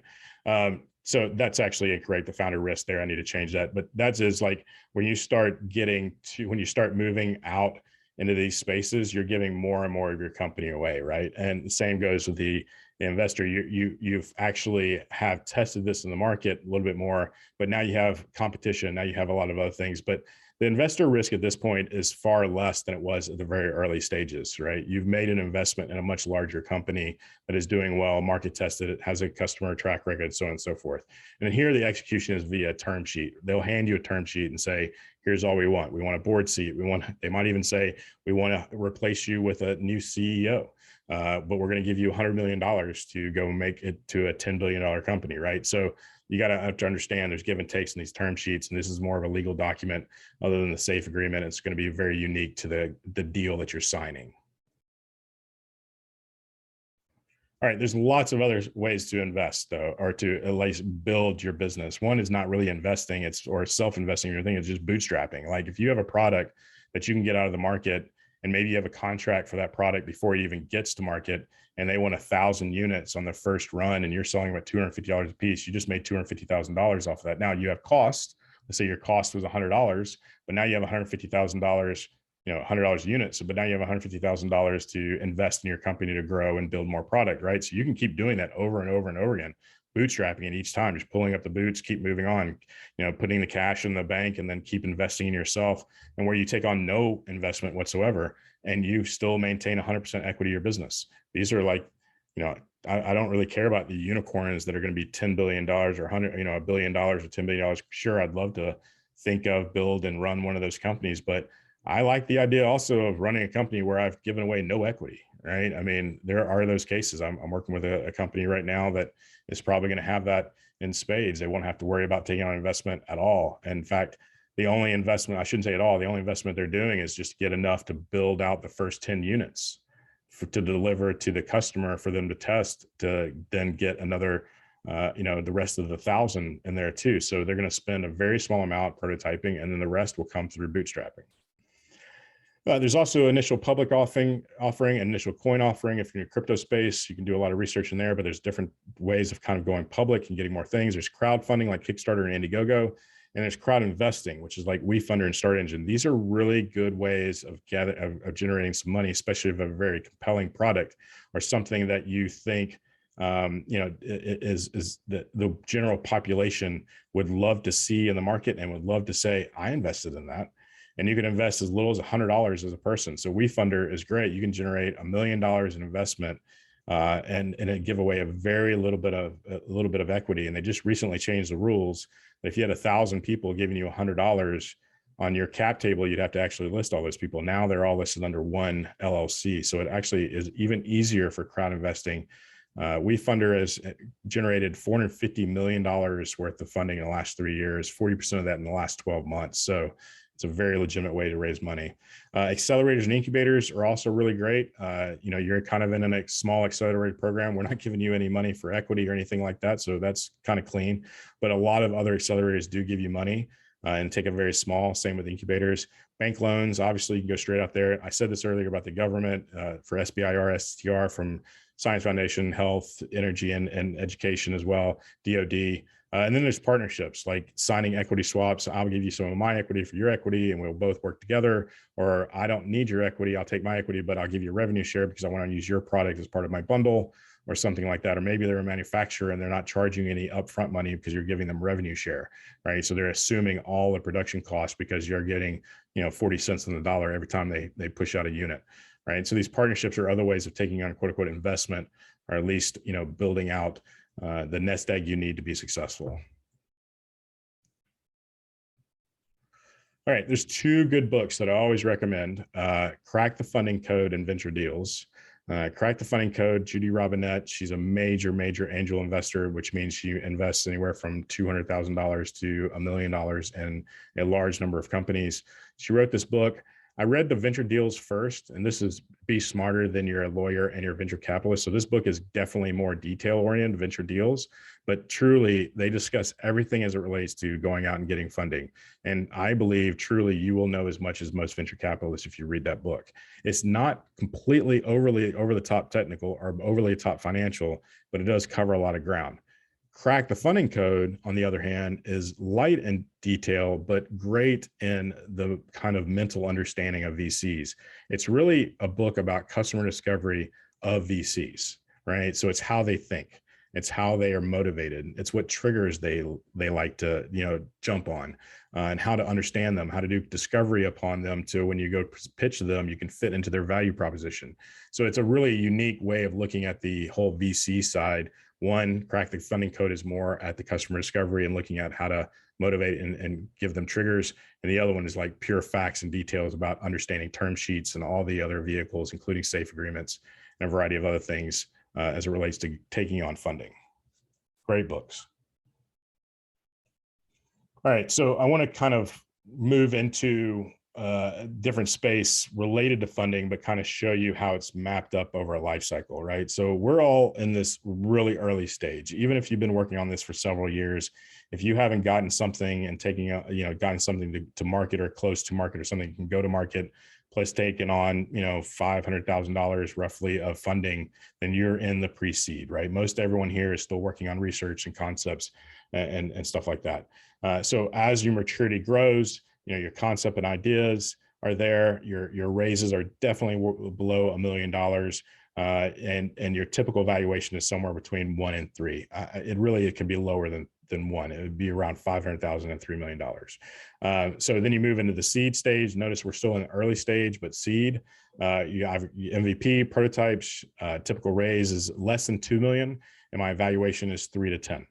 So that's actually incorrect. The founder risk there, I need to change that. But that is like when you start moving out into these spaces, you're giving more and more of your company away, right? And the same goes with the investor. You've actually have tested this in the market a little bit more, but now you have competition. Now you have a lot of other things, but the investor risk at this point is far less than it was at the very early stages, right? You've made an investment in a much larger company that is doing well, market tested, it has a customer track record, so on and so forth. And then here the execution is via term sheet. They'll hand you a term sheet and say, here's all we want. We want a board seat. They might even say, we want to replace you with a new CEO. But we're going to give you $100 million to go make it to a $10 billion company, right? So you got to have to understand there's give and takes in these term sheets, and this is more of a legal document other than the safe agreement. It's going to be very unique to the deal that you're signing. All right, there's lots of other ways to invest, though, or to at least build your business. One is not really investing, or self-investing. Your thing is just bootstrapping. Like if you have a product that you can get out of the market, and maybe you have a contract for that product before it even gets to market, and they want 1,000 units on the first run, and you're selling them at $250 a piece, you just made $250,000 off of that. Now you have cost. Let's say your cost was $100, but now you have $150,000, $100 a unit. So, but now you have $150,000 to invest in your company to grow and build more product, right? So you can keep doing that over and over and over again, bootstrapping it each time, just pulling up the boots, keep moving on, putting the cash in the bank, and then keep investing in yourself, and where you take on no investment whatsoever, and you still maintain 100% equity of your business. These are like, I don't really care about the unicorns that are going to be $10 billion or $1 billion or $10 billion. Sure, I'd love to think of, build, and run one of those companies, but I like the idea also of running a company where I've given away no equity, right? I mean, there are those cases. I'm working with a company right now that is probably going to have that in spades. They won't have to worry about taking on investment at all. In fact, the only investment, I shouldn't say at all, the only investment they're doing is just get enough to build out the first 10 units to deliver to the customer for them to test, to then get another, the rest of the 1,000 in there too. So they're going to spend a very small amount prototyping, and then the rest will come through bootstrapping. There's also initial public offering, initial coin offering. If you're in the crypto space, you can do a lot of research in there, but there's different ways of kind of going public and getting more things. There's crowdfunding like Kickstarter and Indiegogo, and there's crowd investing, which is like WeFunder and Start Engine. These are really good ways of generating some money, especially if a very compelling product or something that you think is that the general population would love to see in the market and would love to say, I invested in that. And you can invest as little as $100 as a person. So WeFunder is great. You can generate $1 million in investment and give away a little bit of equity. And they just recently changed the rules. If you had 1,000 people giving you $100 on your cap table, you'd have to actually list all those people. Now they're all listed under one LLC. So it actually is even easier for crowd investing. WeFunder has generated $450 million worth of funding in the last 3 years, 40% of that in the last 12 months. So it's a very legitimate way to raise money. Accelerators and incubators are also really great. You're kind of in a small accelerator program. We're not giving you any money for equity or anything like that. So that's kind of clean. But a lot of other accelerators do give you money and take it very small. Same with incubators. Bank loans, obviously, you can go straight out there. I said this earlier about the government for SBIR, STR from Science Foundation, Health, Energy, and Education as well, DOD. And then there's partnerships like signing equity swaps. I'll give you some of my equity for your equity and we'll both work together. Or I don't need your equity. I'll take my equity, but I'll give you a revenue share because I want to use your product as part of my bundle or something like that. Or maybe they're a manufacturer and they're not charging any upfront money because you're giving them revenue share, right? So they're assuming all the production costs because you're getting, 40 cents on the dollar every time they push out a unit, right? So these partnerships are other ways of taking on quote unquote investment, or at least, building out the nest egg you need to be successful. All right, there's two good books that I always recommend, Crack the Funding Code and Venture Deals. Crack the Funding Code, Judy Robinette, she's a major angel investor, which means she invests anywhere from $200,000 to $1 million in a large number of companies. She wrote this book. I read the Venture Deals first, and this is Be Smarter Than You're a Lawyer and You're a Venture Capitalist. So this book is definitely more detail-oriented, Venture Deals, but truly they discuss everything as it relates to going out and getting funding. And I believe truly you will know as much as most venture capitalists if you read that book. It's not completely overly over the top technical or overly top financial, but it does cover a lot of ground. Crack the Funding Code, on the other hand, is light in detail, but great in the kind of mental understanding of VCs. It's really a book about customer discovery of VCs, right? So it's how they think. It's how they are motivated. It's what triggers they like to, jump on, and how to understand them, how to do discovery upon them to when you go pitch to them, you can fit into their value proposition. So it's a really unique way of looking at the whole VC side. One, Crack the Funding Code is more at the customer discovery and looking at how to motivate and give them triggers. And the other one is like pure facts and details about understanding term sheets and all the other vehicles, including safe agreements and a variety of other things as it relates to taking on funding. Great books. All right, so I want to kind of move into a different space related to funding, but kind of show you how it's mapped up over a life cycle, right? So we're all in this really early stage. Even if you've been working on this for several years, if you haven't gotten something and gotten something to market or close to market or something you can go to market, plus taking on, $500,000 roughly of funding, then you're in the pre-seed, right? Most everyone here is still working on research and concepts and stuff like that. So as your maturity grows, your concept and ideas are there. Your raises are definitely below $1 million, and your typical valuation is somewhere between 1 and 3. It can be lower than 1. It would be around $500,000 and $3 million. So then you move into the seed stage. Notice we're still in the early stage, but seed. You have MVP prototypes. Typical raise is less than 2 million, and my valuation is 3 to 10.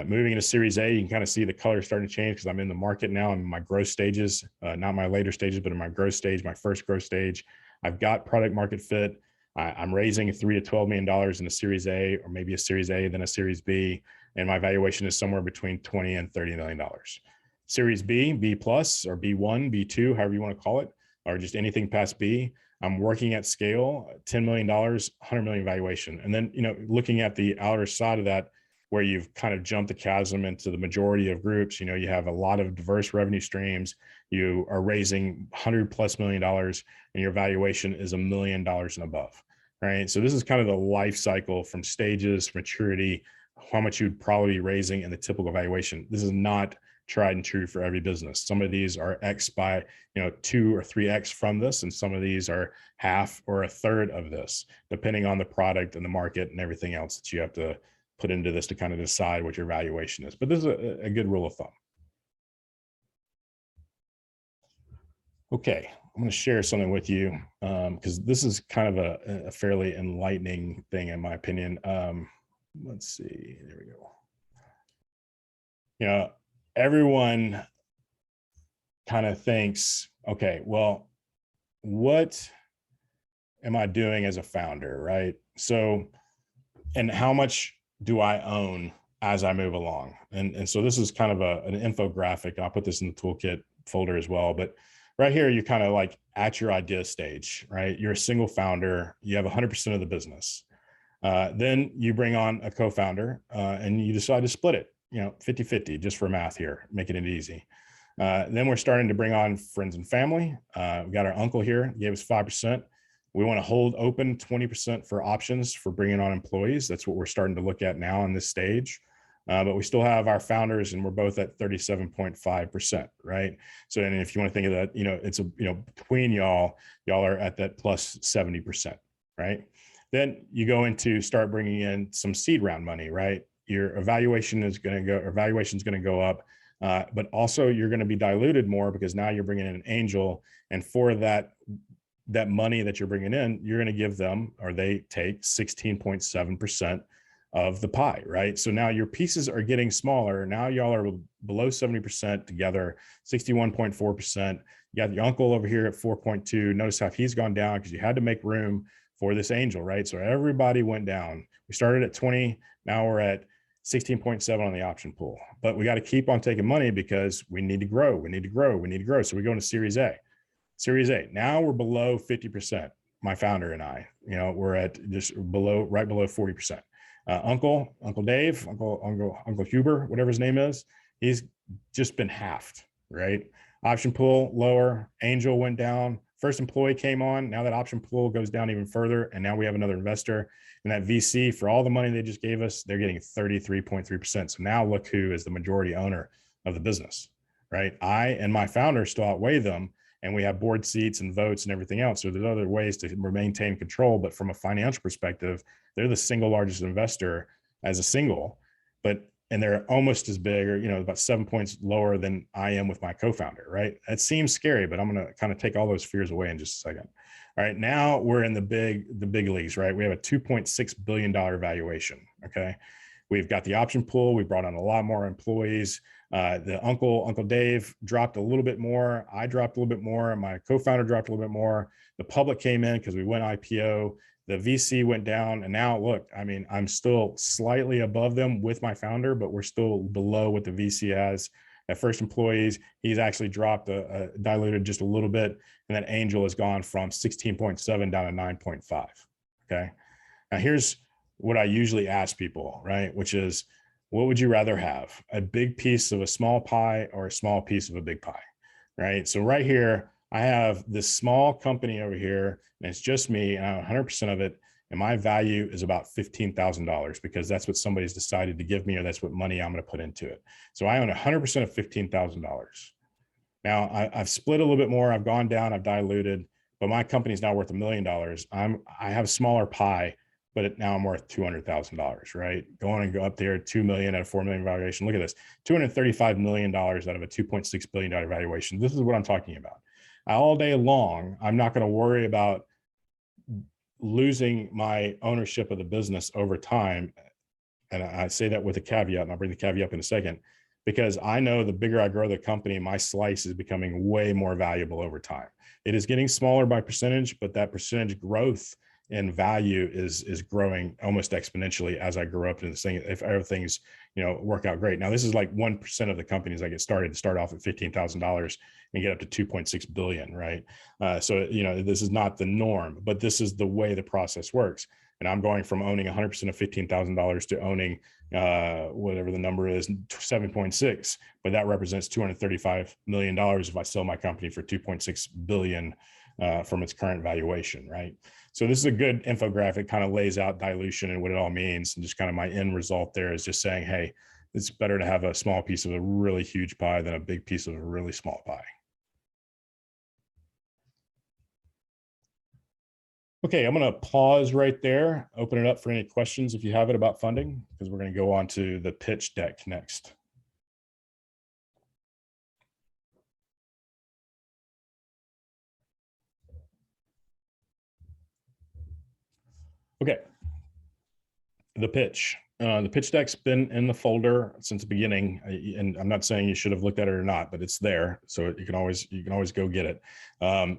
Moving into Series A, you can kind of see the color starting to change because I'm in the market now. I'm in my growth stages, not my later stages, but in my growth stage, my first growth stage. I've got product market fit. I'm raising $3 to $12 million in a Series A, or maybe a Series A, then a Series B, and my valuation is somewhere between $20 and $30 million. Series B, B plus, or B1, B2, however you want to call it, or just anything past B. I'm working at scale, $10 million, $100 million valuation. And then, looking at the outer side of that, where you've kind of jumped the chasm into the majority of groups, you have a lot of diverse revenue streams. You are raising $100+ million, and your valuation is $1 million and above, right? So this is kind of the life cycle from stages, maturity, how much you'd probably be raising, and the typical valuation. This is not tried and true for every business. Some of these are X by 2 or 3X from this, and some of these are half or a third of this, depending on the product and the market and everything else that you have to put into this to kind of decide what your valuation is. But this is a good rule of thumb. Okay, I'm going to share something with you because this is kind of a fairly enlightening thing, in my opinion. Let's see, there we go. Everyone kind of thinks, okay, well, what am I doing as a founder, right? So, and how much do I own as I move along? And so this is kind of an infographic. I'll put this in the toolkit folder as well. But right here, you're kind of like at your idea stage, right? You're a single founder. You have 100% of the business. Then you bring on a co-founder and you decide to split it, 50-50, just for math here, making it easy. Then we're starting to bring on friends and family. We got our uncle here, gave us 5%. We want to hold open 20% for options for bringing on employees. That's what we're starting to look at now on this stage. but we still have our founders, and we're both at 37.5%, right? So, and if you want to think of that, it's between y'all are at that plus 70%, right? Then you go into start bringing in some seed round money, right? Your evaluation is going to go up, but also you're going to be diluted more because now you're bringing in an angel, and for that money that you're bringing in, you're going to give them, or they take 16.7% of the pie, right? So now your pieces are getting smaller. Now y'all are below 70% together, 61.4%. You got your uncle over here at 4.2. Notice how he's gone down because you had to make room for this angel, right? So everybody went down. We started at 20. Now we're at 16.7 on the option pool, but we got to keep on taking money because we need to grow. We need to grow. We need to grow. So we go into Series A. Series A. Now we're below 50%. My founder and I, we're at just right below 40%. Uncle Dave, Uncle Huber, whatever his name is, he's just been halved, right? Option pool lower, angel went down, first employee came on. Now that option pool goes down even further, and now we have another investor, and that VC, for all the money they just gave us, they're getting 33.3%. So now look who is the majority owner of the business, right? I and my founder still outweigh them, and we have board seats and votes and everything else. So there's other ways to maintain control, but from a financial perspective, they're the single largest investor as a single, and they're almost as big, or about 7 points lower than I am with my co-founder, right? That seems scary, but I'm going to kind of take all those fears away in just a second. All right, now we're in the big leagues, right? We have a $2.6 billion valuation. Okay, we've got the option pool. We brought on a lot more employees. The Uncle Dave dropped a little bit more. I dropped a little bit more. My co-founder dropped a little bit more. The public came in because we went IPO. The VC went down, and now look, I'm still slightly above them with my founder, but we're still below what the VC has. At first employees, he's actually dropped, diluted just a little bit, and that angel has gone from 16.7 down to 9.5. Okay. Now here's what I usually ask people, right? Which is, what would you rather have? A big piece of a small pie or a small piece of a big pie, right? So right here, I have this small company over here, and it's just me, and I own 100% of it, and my value is about $15,000 because that's what somebody's decided to give me, or that's what money I'm going to put into it. So I own 100% of $15,000. Now I've split a little bit more. I've gone down. I've diluted, but my company's now worth $1 million. I have a smaller pie, but now I'm worth $200,000, right? Go up there, 2 million at a 4 million valuation. Look at this, $235 million out of a $2.6 billion valuation. This is what I'm talking about. All day long, I'm not going to worry about losing my ownership of the business over time. And I say that with a caveat, and I'll bring the caveat up in a second, because I know the bigger I grow the company, my slice is becoming way more valuable over time. It is getting smaller by percentage, but that percentage growth in value is growing almost exponentially as I grow up in this thing. If everything's, work out great. Now, this is like 1% of the companies I start off at $15,000 and get up to 2.6 billion, right? So, this is not the norm, but this is the way the process works. And I'm going from owning 100% of $15,000 to owning whatever the number is, 7.6, but that represents $235 million if I sell my company for 2.6 billion from its current valuation, right? So this is a good infographic, kind of lays out dilution and what it all means. And just kind of my end result there is just saying, hey, it's better to have a small piece of a really huge pie than a big piece of a really small pie. Okay, I'm going to pause right there, open it up for any questions if you have it about funding, because we're going to go on to the pitch deck next. Okay, the pitch. The pitch deck's been in the folder since the beginning, and I'm not saying you should have looked at it or not, but it's there, so you can always go get it.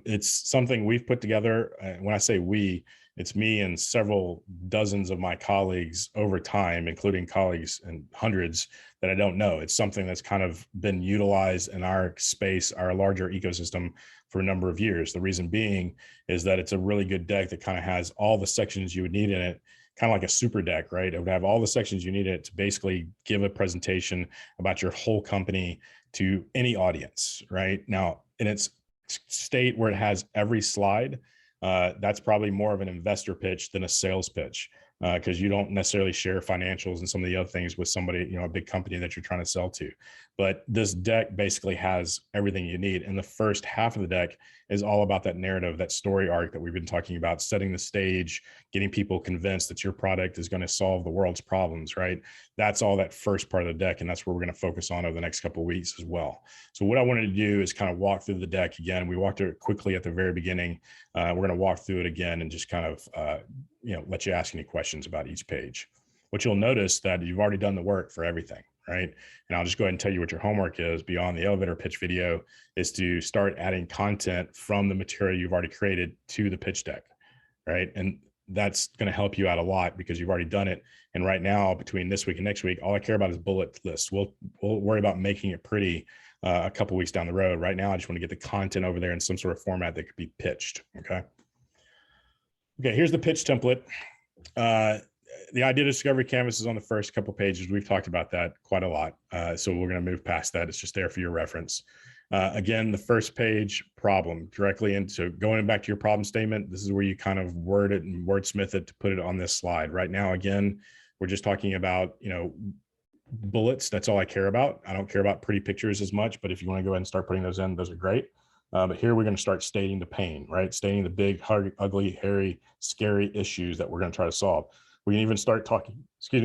It's something we've put together. When I say we, it's me and several dozens of my colleagues over time, including colleagues and hundreds that I don't know. It's something that's kind of been utilized in our space, our larger ecosystem, for a number of years. The reason being is that it's a really good deck that kind of has all the sections you would need in it, kind of like a super deck, right? It would have all the sections you need in it to basically give a presentation about your whole company to any audience, right? Now, in its state where it has every slide, that's probably more of an investor pitch than a sales pitch. because you don't necessarily share financials and some of the other things with somebody, you know, a big company that you're trying to sell to. But this deck basically has everything you need. And the first half of the deck is all about that narrative, that story arc that we've been talking about, setting the stage, getting people convinced that your product is going to solve the world's problems, right? That's all that first part of the deck. And that's where we're going to focus on over the next couple of weeks as well. So what I wanted to do is kind of walk through the deck again. We walked through it quickly at the very beginning. We're going to walk through it again and just kind of, you know, let you ask any questions about each page. What you'll notice that you've already done the work for everything, right? And I'll just go ahead and tell you what your homework is beyond the elevator pitch video is to start adding content from the material you've already created to the pitch deck, right? And that's going to help you out a lot because you've already done it. And right now, between this week and next week, all I care about is bullet lists. We'll worry about making it pretty a couple weeks down the road. Right now, I just want to get the content over there in some sort of format that could be pitched. Okay. Okay, here's the pitch template. The idea discovery canvas is on the first couple pages. We've talked about that quite a lot. So we're going to move past that. It's just there for your reference. Again, the first page, problem, directly into going back to your problem statement. This is where you kind of word it and wordsmith it to put it on this slide. Right now, again, we're just talking about, you know, bullets. That's all I care about. I don't care about pretty pictures as much, but if you want to go ahead and start putting those in, those are great. But here we're going to start stating the pain, right? Stating the big, ugly, hairy, scary issues that we're going to try to solve. We can even start talking,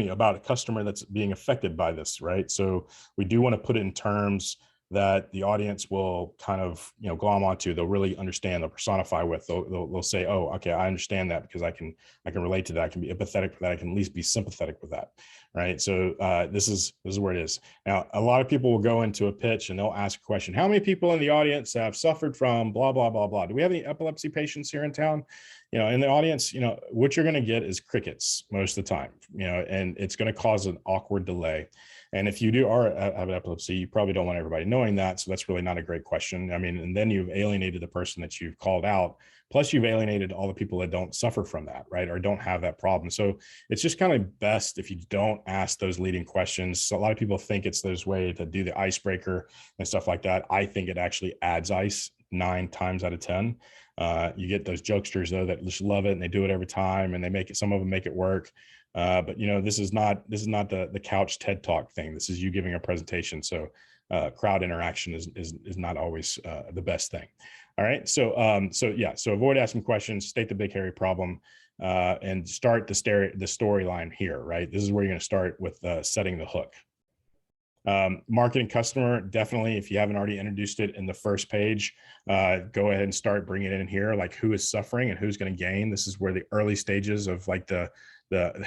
about a customer that's being affected by this, right? So we do want to put it in terms that the audience will kind of, you know, glom onto. They'll really understand. They'll personify with. They'll say, "Oh, okay, I understand that because I can relate to that. I can be empathetic with that. I can at least be sympathetic with that." Right. So this is where it is. Now, a lot of people will go into a pitch and they'll ask a question. How many people in the audience have suffered from blah, blah, blah, blah? Do we have any epilepsy patients here in town? You know, in the audience, you know, what you're going to get is crickets most of the time, you know, and it's going to cause an awkward delay. And if you have epilepsy, you probably don't want everybody knowing that. So that's really not a great question. I mean, and then you've alienated the person that you've called out. Plus you've alienated all the people that don't suffer from that, right? Or don't have that problem. So it's just kind of best if you don't ask those leading questions. So a lot of people think it's this way to do the icebreaker and stuff like that. I think it actually adds ice 9 times out of 10. You get those jokesters though that just love it and they do it every time and they make it, some of them make it work. But you know, this is not the couch TED Talk thing. This is you giving a presentation. So crowd interaction is not always the best thing. All right. So avoid asking questions, state the big hairy problem, and start the storyline here, right? This is where you're going to start with setting the hook. Marketing customer, definitely, if you haven't already introduced it in the first page, go ahead and start bringing it in here, like who is suffering and who's going to gain. This is where the early stages of like the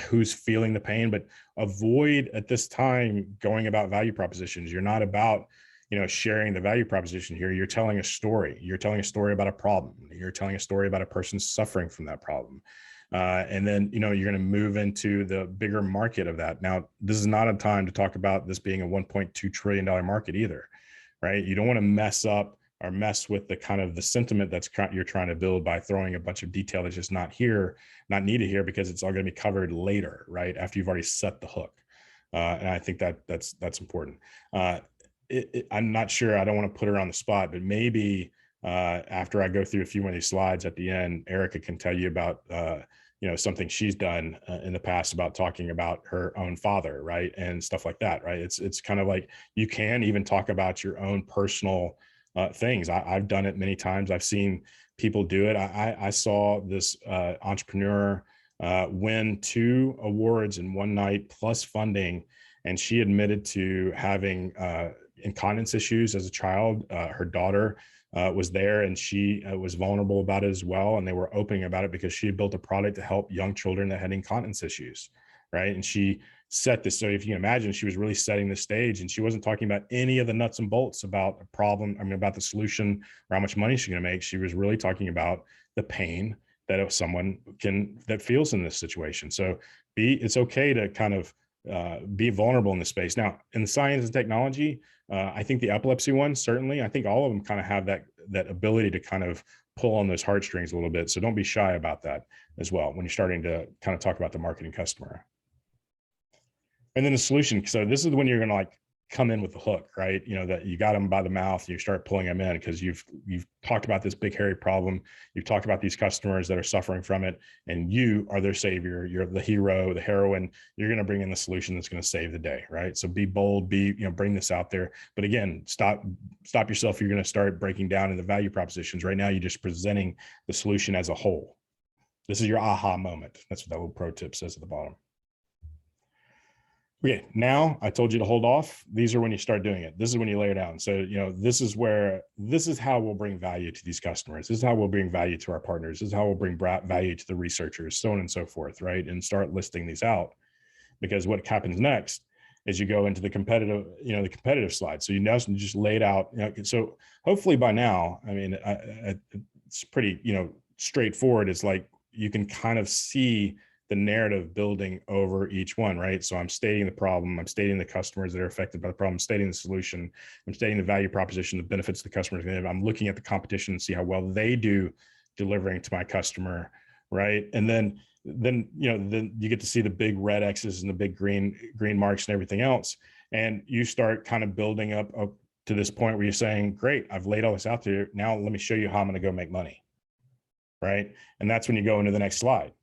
who's feeling the pain, but avoid at this time going about value propositions. You're not about, you know, sharing the value proposition here. You're telling a story. You're telling a story about a problem. You're telling a story about a person suffering from that problem. And then, you know, you're going to move into the bigger market of that. Now, this is not a time to talk about this being a $1.2 trillion market either, right? You don't want to mess up or mess with the kind of the sentiment that's you're trying to build by throwing a bunch of detail that's just not needed here, because it's all going to be covered later, right? After you've already set the hook. And I think that's important. I'm not sure, I don't want to put her on the spot, but maybe after I go through a few more of these slides at the end, Erica can tell you about, you know, something she's done in the past about talking about her own father, right? And stuff like that, right? It's kind of like, you can even talk about your own personal things. I've done it many times. I've seen people do it. I saw this entrepreneur win 2 awards in one night plus funding. And she admitted to having incontinence issues as a child. Her daughter was there and she was vulnerable about it as well. And they were open about it because she had built a product to help young children that had incontinence issues, right? And she set this, so if you can imagine, she was really setting the stage, and she wasn't talking about any of the nuts and bolts about a problem, about the solution or how much money she's going to make. She was really talking about the pain that if someone that feels in this situation. So it's okay to kind of be vulnerable in this space. Now, in the science and technology, I think the epilepsy one, certainly, I think all of them kind of have that ability to kind of pull on those heartstrings a little bit. So don't be shy about that as well when you're starting to kind of talk about the marketing customer. And then the solution. So this is when you're going to like come in with the hook, right? That you got them by the mouth, and you start pulling them in because you've talked about this big hairy problem. You've talked about these customers that are suffering from it, and you are their savior. You're the hero, the heroine. You're going to bring in the solution that's going to save the day, right? So be bold, bring this out there. But again, stop yourself. You're going to start breaking down in the value propositions. Right now, you're just presenting the solution as a whole. This is your aha moment. That's what that little pro tip says at the bottom. Okay, now I told you to hold off. These are when you start doing it. This is when you lay it down. So, this is how we'll bring value to these customers. This is how we'll bring value to our partners. This is how we'll bring value to the researchers, so on and so forth, right? And start listing these out, because what happens next is you go into the competitive slide. So you now just lay it out. So hopefully by now, it's pretty, straightforward. It's like you can kind of see the narrative building over each one, right? So I'm stating the problem, I'm stating the customers that are affected by the problem, I'm stating the solution, I'm stating the value proposition, the benefits the customers are going to have. I'm looking at the competition and see how well they do delivering to my customer, right? And then you get to see the big red X's and the big green marks and everything else. And you start kind of building up to this point where you're saying, great, I've laid all this out there. Now let me show you how I'm going to go make money, right? And that's when you go into the next slide.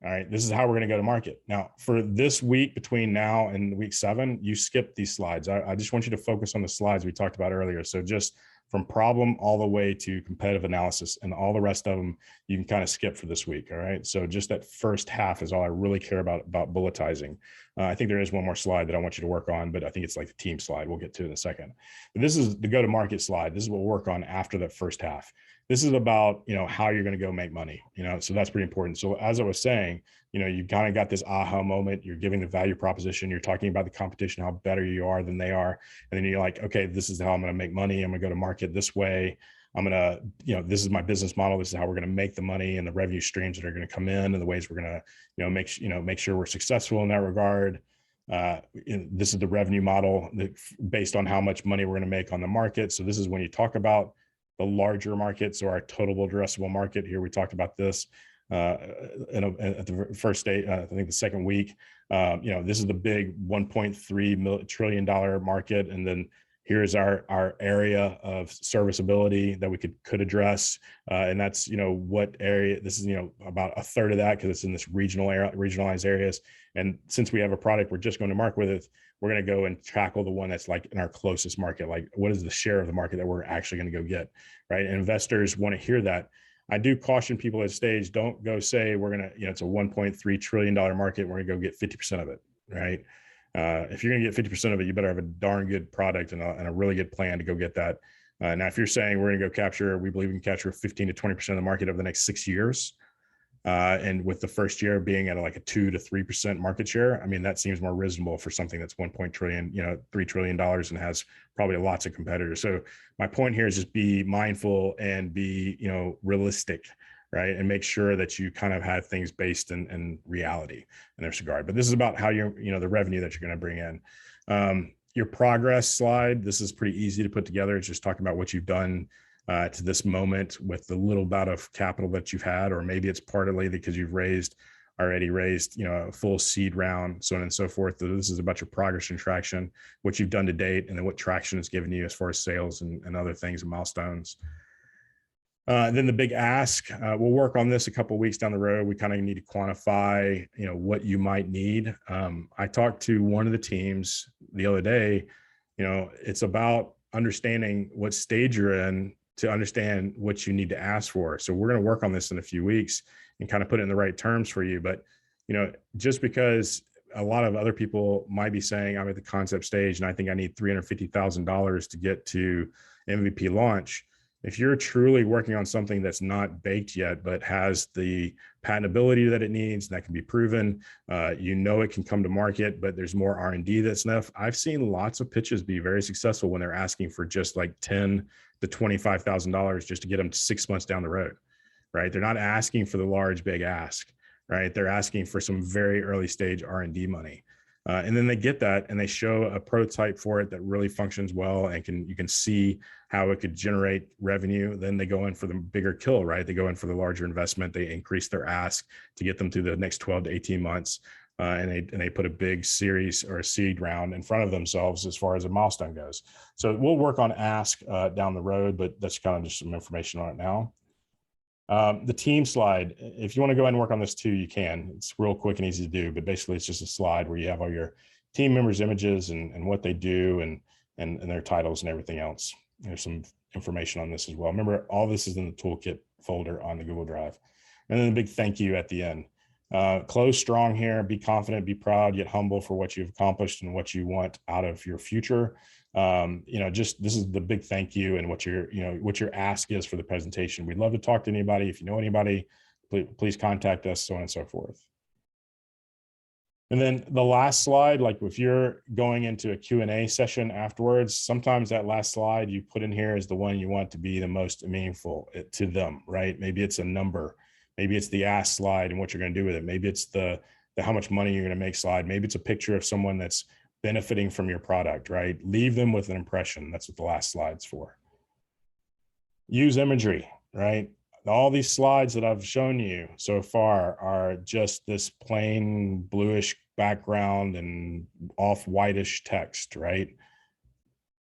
All right, this is how we're going to go to market. Now, for this week, between now and week 7, you skip these slides. I just want you to focus on the slides we talked about earlier. So just from problem all the way to competitive analysis, and all the rest of them, you can kind of skip for this week. All right, so just that first half is all I really care about bulletizing. I think there is one more slide that I want you to work on, but I think it's like the team slide we'll get to in a second. But this is the go-to-market slide. This is what we'll work on after that first half. This is about, how you're going to go make money, so that's pretty important. So as I was saying, you kind of got this aha moment. You're giving the value proposition. You're talking about the competition, how better you are than they are. And then you're like, okay, this is how I'm going to make money. I'm going to go to market this way. I'm going to, this is my business model. This is how we're going to make the money and the revenue streams that are going to come in, and the ways we're going to, make sure we're successful in that regard. This is the revenue model based on how much money we're going to make on the market. So this is when you talk about the larger market, so our total addressable market. Here we talked about this at the first day, I think the second week. This is the big $1.3 trillion market, and then here's our area of serviceability that we could address, and that's what area. This is about a third of that, because it's in this regionalized areas. And since we have a product we're just going to market with it, we're going to go and tackle the one that's like in our closest market. Like, what is the share of the market that we're actually going to go get, right? And investors want to hear that. I do caution people at stage, don't go say we're going to, it's a $1.3 trillion market, we're going to go get 50% of it, right? If you're going to get 50% of it, you better have a darn good product and a really good plan to go get that. Now, if you're saying we're going to go we believe we can capture 15 to 20% of the market over the next 6 years, and with the first year being at like a 2 to 3% market share, that seems more reasonable for something that's $1 trillion, $3 trillion, and has probably lots of competitors. So my point here is just be mindful and be, realistic, right? And make sure that you kind of have things based in reality in this regard. But this is about how you're, the revenue that you're going to bring in. Your progress slide, this is pretty easy to put together. It's just talking about what you've done to this moment with the little bit of capital that you've had, or maybe it's partly because you've already raised, a full seed round, so on and so forth. So this is about your progress and traction, what you've done to date, and then what traction has given you as far as sales and other things and milestones. Then the big ask, we'll work on this a couple of weeks down the road. We kind of need to quantify, what you might need. I talked to one of the teams the other day. It's about understanding what stage you're in to understand what you need to ask for. So we're going to work on this in a few weeks and kind of put it in the right terms for you. But, just because a lot of other people might be saying, I'm at the concept stage and I think I need $350,000 to get to MVP launch. If you're truly working on something that's not baked yet, but has the patentability that it needs, that can be proven, it can come to market, but there's more R&D that's enough. I've seen lots of pitches be very successful when they're asking for just like $10,000 to $25,000 just to get them 6 months down the road, right? They're not asking for the large, big ask, right? They're asking for some very early stage R&D money. And then they get that and they show a prototype for it that really functions well and you can see how it could generate revenue. Then they go in for the bigger kill, right? They go in for the larger investment. They increase their ask to get them through the next 12 to 18 months. and they put a big series or a seed round in front of themselves as far as a milestone goes. So we'll work on ask down the road, but that's kind of just some information on it now. The team slide, if you want to go ahead and work on this too, you can. It's real quick and easy to do, but basically it's just a slide where you have all your team members' images and what they do and their titles and everything else. There's some information on this as well. Remember, all this is in the toolkit folder on the Google Drive. And then a big thank you at the end. Close strong here, be confident, be proud, yet humble for what you've accomplished and what you want out of your future. Just this is the big thank you and what your ask is for the presentation. We'd love to talk to anybody. If you know anybody, please contact us, so on and so forth. And then the last slide, like if you're going into a Q&A session afterwards, sometimes that last slide you put in here is the one you want to be the most meaningful to them, right? Maybe it's a number, maybe it's the ask slide and what you're going to do with it. Maybe it's the how much money you're going to make slide. Maybe it's a picture of someone that's benefiting from your product, right? Leave them with an impression. That's what the last slide's for. Use imagery, right? All these slides that I've shown you so far are just this plain bluish background and off whitish text, right?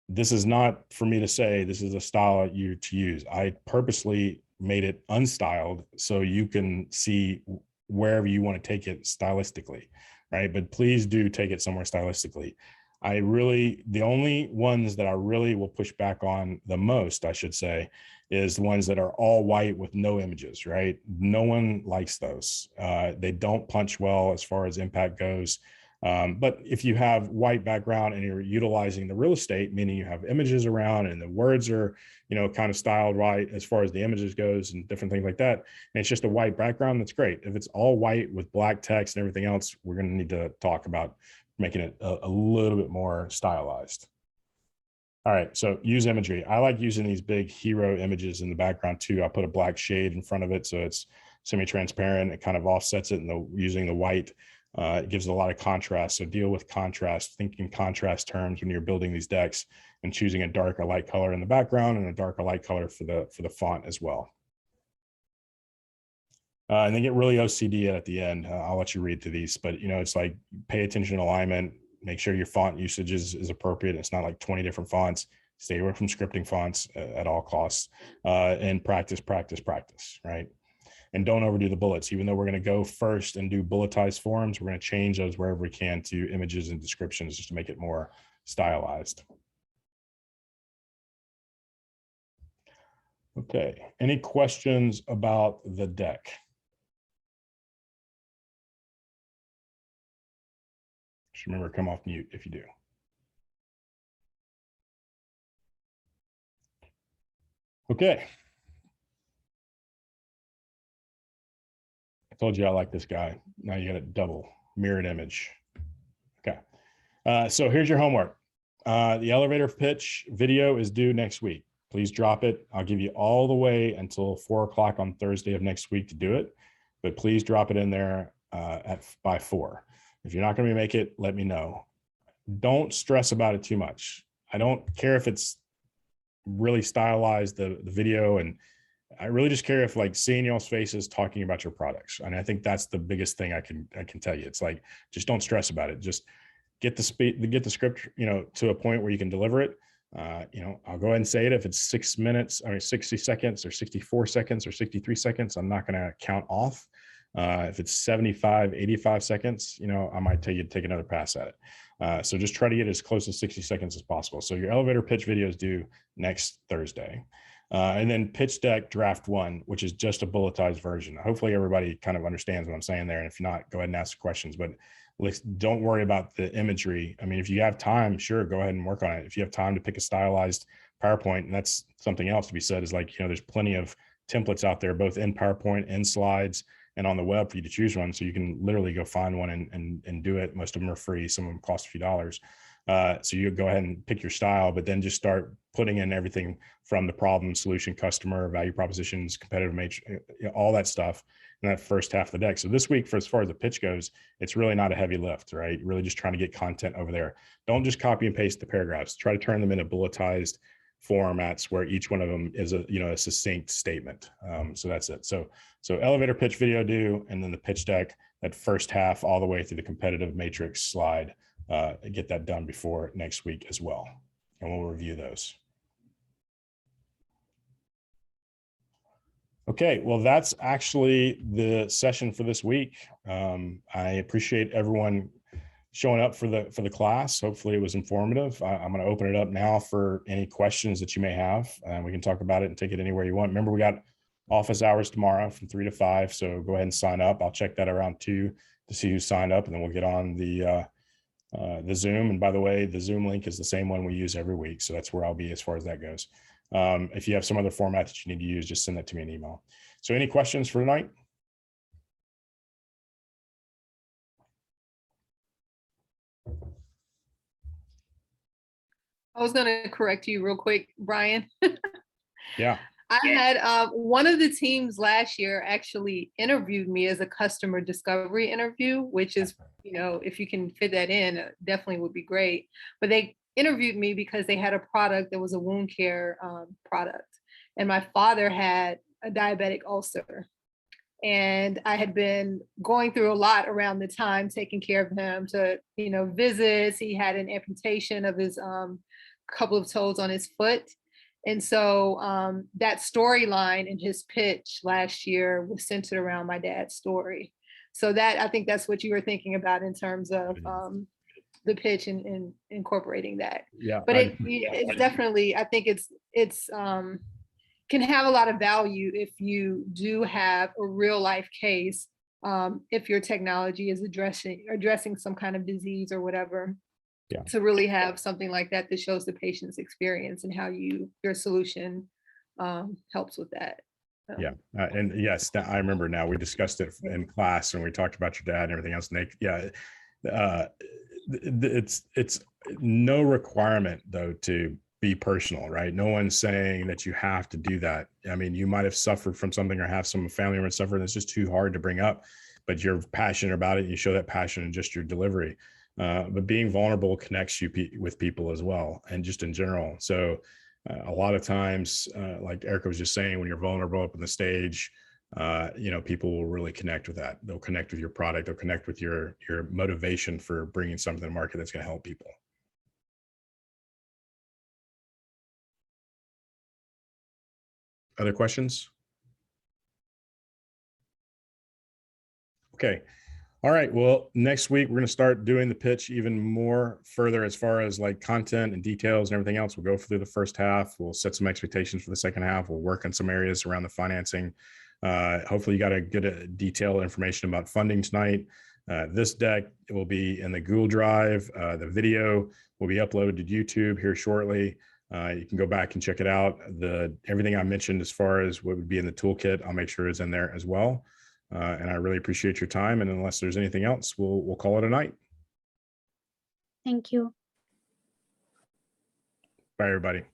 This is not for me to say this is a style you to use. I purposely made it unstyled so you can see wherever you want to take it stylistically, right? But please do take it somewhere stylistically. The only ones that I really will push back on the most, I should say, is the ones that are all white with no images, right? No one likes those. They don't punch well as far as impact goes. But if you have white background and you're utilizing the real estate, meaning you have images around and the words are, kind of styled right as far as the images goes and different things like that, and it's just a white background, that's great. If it's all white with black text and everything else, we're going to need to talk about making it a little bit more stylized. All right, so use imagery. I like using these big hero images in the background too. I put a black shade in front of it so it's semi-transparent. It kind of offsets it, and using the white, it gives it a lot of contrast. So deal with contrast, think in contrast terms when you're building these decks, and choosing a dark or light color in the background and a dark or light color for the font as well. And then get really OCD at the end. I'll let you read through these, but it's like pay attention to alignment, make sure your font usage is appropriate. It's not like 20 different fonts. Stay away from scripting fonts at all costs, and practice, right? And don't overdo the bullets. Even though we're going to go first and do bulletized forms, we're going to change those wherever we can to images and descriptions just to make it more stylized. Okay, any questions about the deck? Just remember, come off mute if you do. Okay. I told you I like this guy. Now you got a double mirrored image. Okay. So here's your homework. The elevator pitch video is due next week. Please drop it. I'll give you all the way until 4 o'clock on Thursday of next week to do it, but please drop it in there by 4. If you're not going to make it, let me know. Don't stress about it too much. I don't care if it's really stylized, the video, and I really just care if like seeing y'all's faces talking about your products. And I think that's the biggest thing I can tell you. It's like, just don't stress about it. Just get the script, to a point where you can deliver it. I'll go ahead and say it. If it's 6 minutes, 60 seconds or 64 seconds or 63 seconds, I'm not going to count off. If it's 75, 85 seconds, I might tell you to take another pass at it. So just try to get as close to 60 seconds as possible. So your elevator pitch video is due next Thursday. And then pitch deck draft 1, which is just a bulletized version. Hopefully everybody kind of understands what I'm saying there. And if not, go ahead and ask questions, but don't worry about the imagery. I mean, if you have time, sure, go ahead and work on it. If you have time to pick a stylized PowerPoint, and that's something else to be said, is like, there's plenty of templates out there, both in PowerPoint and slides and on the web for you to choose one. So you can literally go find one and do it. Most of them are free. Some of them cost a few dollars. So you go ahead and pick your style, but then just start putting in everything from the problem, solution, customer, value propositions, competitive matrix, all that stuff in that first half of the deck. So this week, as far as the pitch goes, it's really not a heavy lift, right? Really just trying to get content over there. Don't just copy and paste the paragraphs. Try to turn them into bulletized formats where each one of them is a succinct statement. So that's it. So elevator pitch video due, and then the pitch deck, that first half all the way through the competitive matrix slide, get that done before next week as well. And we'll review those. Okay, well, that's actually the session for this week. I appreciate everyone showing up for the class. Hopefully it was informative. I'm going to open it up now for any questions that you may have. We can talk about it and take it anywhere you want. Remember, we got office hours tomorrow from 3 to 5, so go ahead and sign up. I'll check that around 2 to see who signed up, and then we'll get on the Zoom. And by the way, the Zoom link is the same one we use every week, so that's where I'll be as far as that goes. If you have some other format that you need to use, just send that to me an email. So any questions for tonight? I was going to correct you real quick, Brian. Yeah. I had one of the teams last year actually interviewed me as a customer discovery interview, which is, if you can fit that in, definitely would be great. But they interviewed me because they had a product that was a wound care product. And my father had a diabetic ulcer. And I had been going through a lot around the time, taking care of him to, visits. He had an amputation of his couple of toes on his foot. And so that storyline in his pitch last year was centered around my dad's story. So I think that's what you were thinking about in terms of the pitch and incorporating that. Yeah. But it's definitely, I think it's can have a lot of value if you do have a real life case, if your technology is addressing some kind of disease or whatever. Yeah. To really have something like that that shows the patient's experience and how your solution helps with that. So. Yeah. And yes, I remember now, we discussed it in class and we talked about your dad and everything else. And it's no requirement though to be personal, right? No one's saying that you have to do that. I mean, you might have suffered from something or have some family member suffer, and it's just too hard to bring up, but you're passionate about it. And you show that passion in just your delivery. But being vulnerable connects you with people as well, and just in general. So a lot of times, like Erica was just saying, when you're vulnerable up on the stage, people will really connect with that. They'll connect with your product. They'll connect with your motivation for bringing something to the market that's going to help people. Other questions? Okay. All right. Well, next week, we're going to start doing the pitch even more further as far as like content and details and everything else. We'll go through the first half. We'll set some expectations for the second half. We'll work on some areas around the financing. Hopefully you got a good detailed information about funding tonight. This deck will be in the Google Drive. The video will be uploaded to YouTube here shortly. You can go back and check it out. Everything I mentioned as far as what would be in the toolkit, I'll make sure is in there as well. And I really appreciate your time. And unless there's anything else, we'll call it a night. Thank you. Bye, everybody.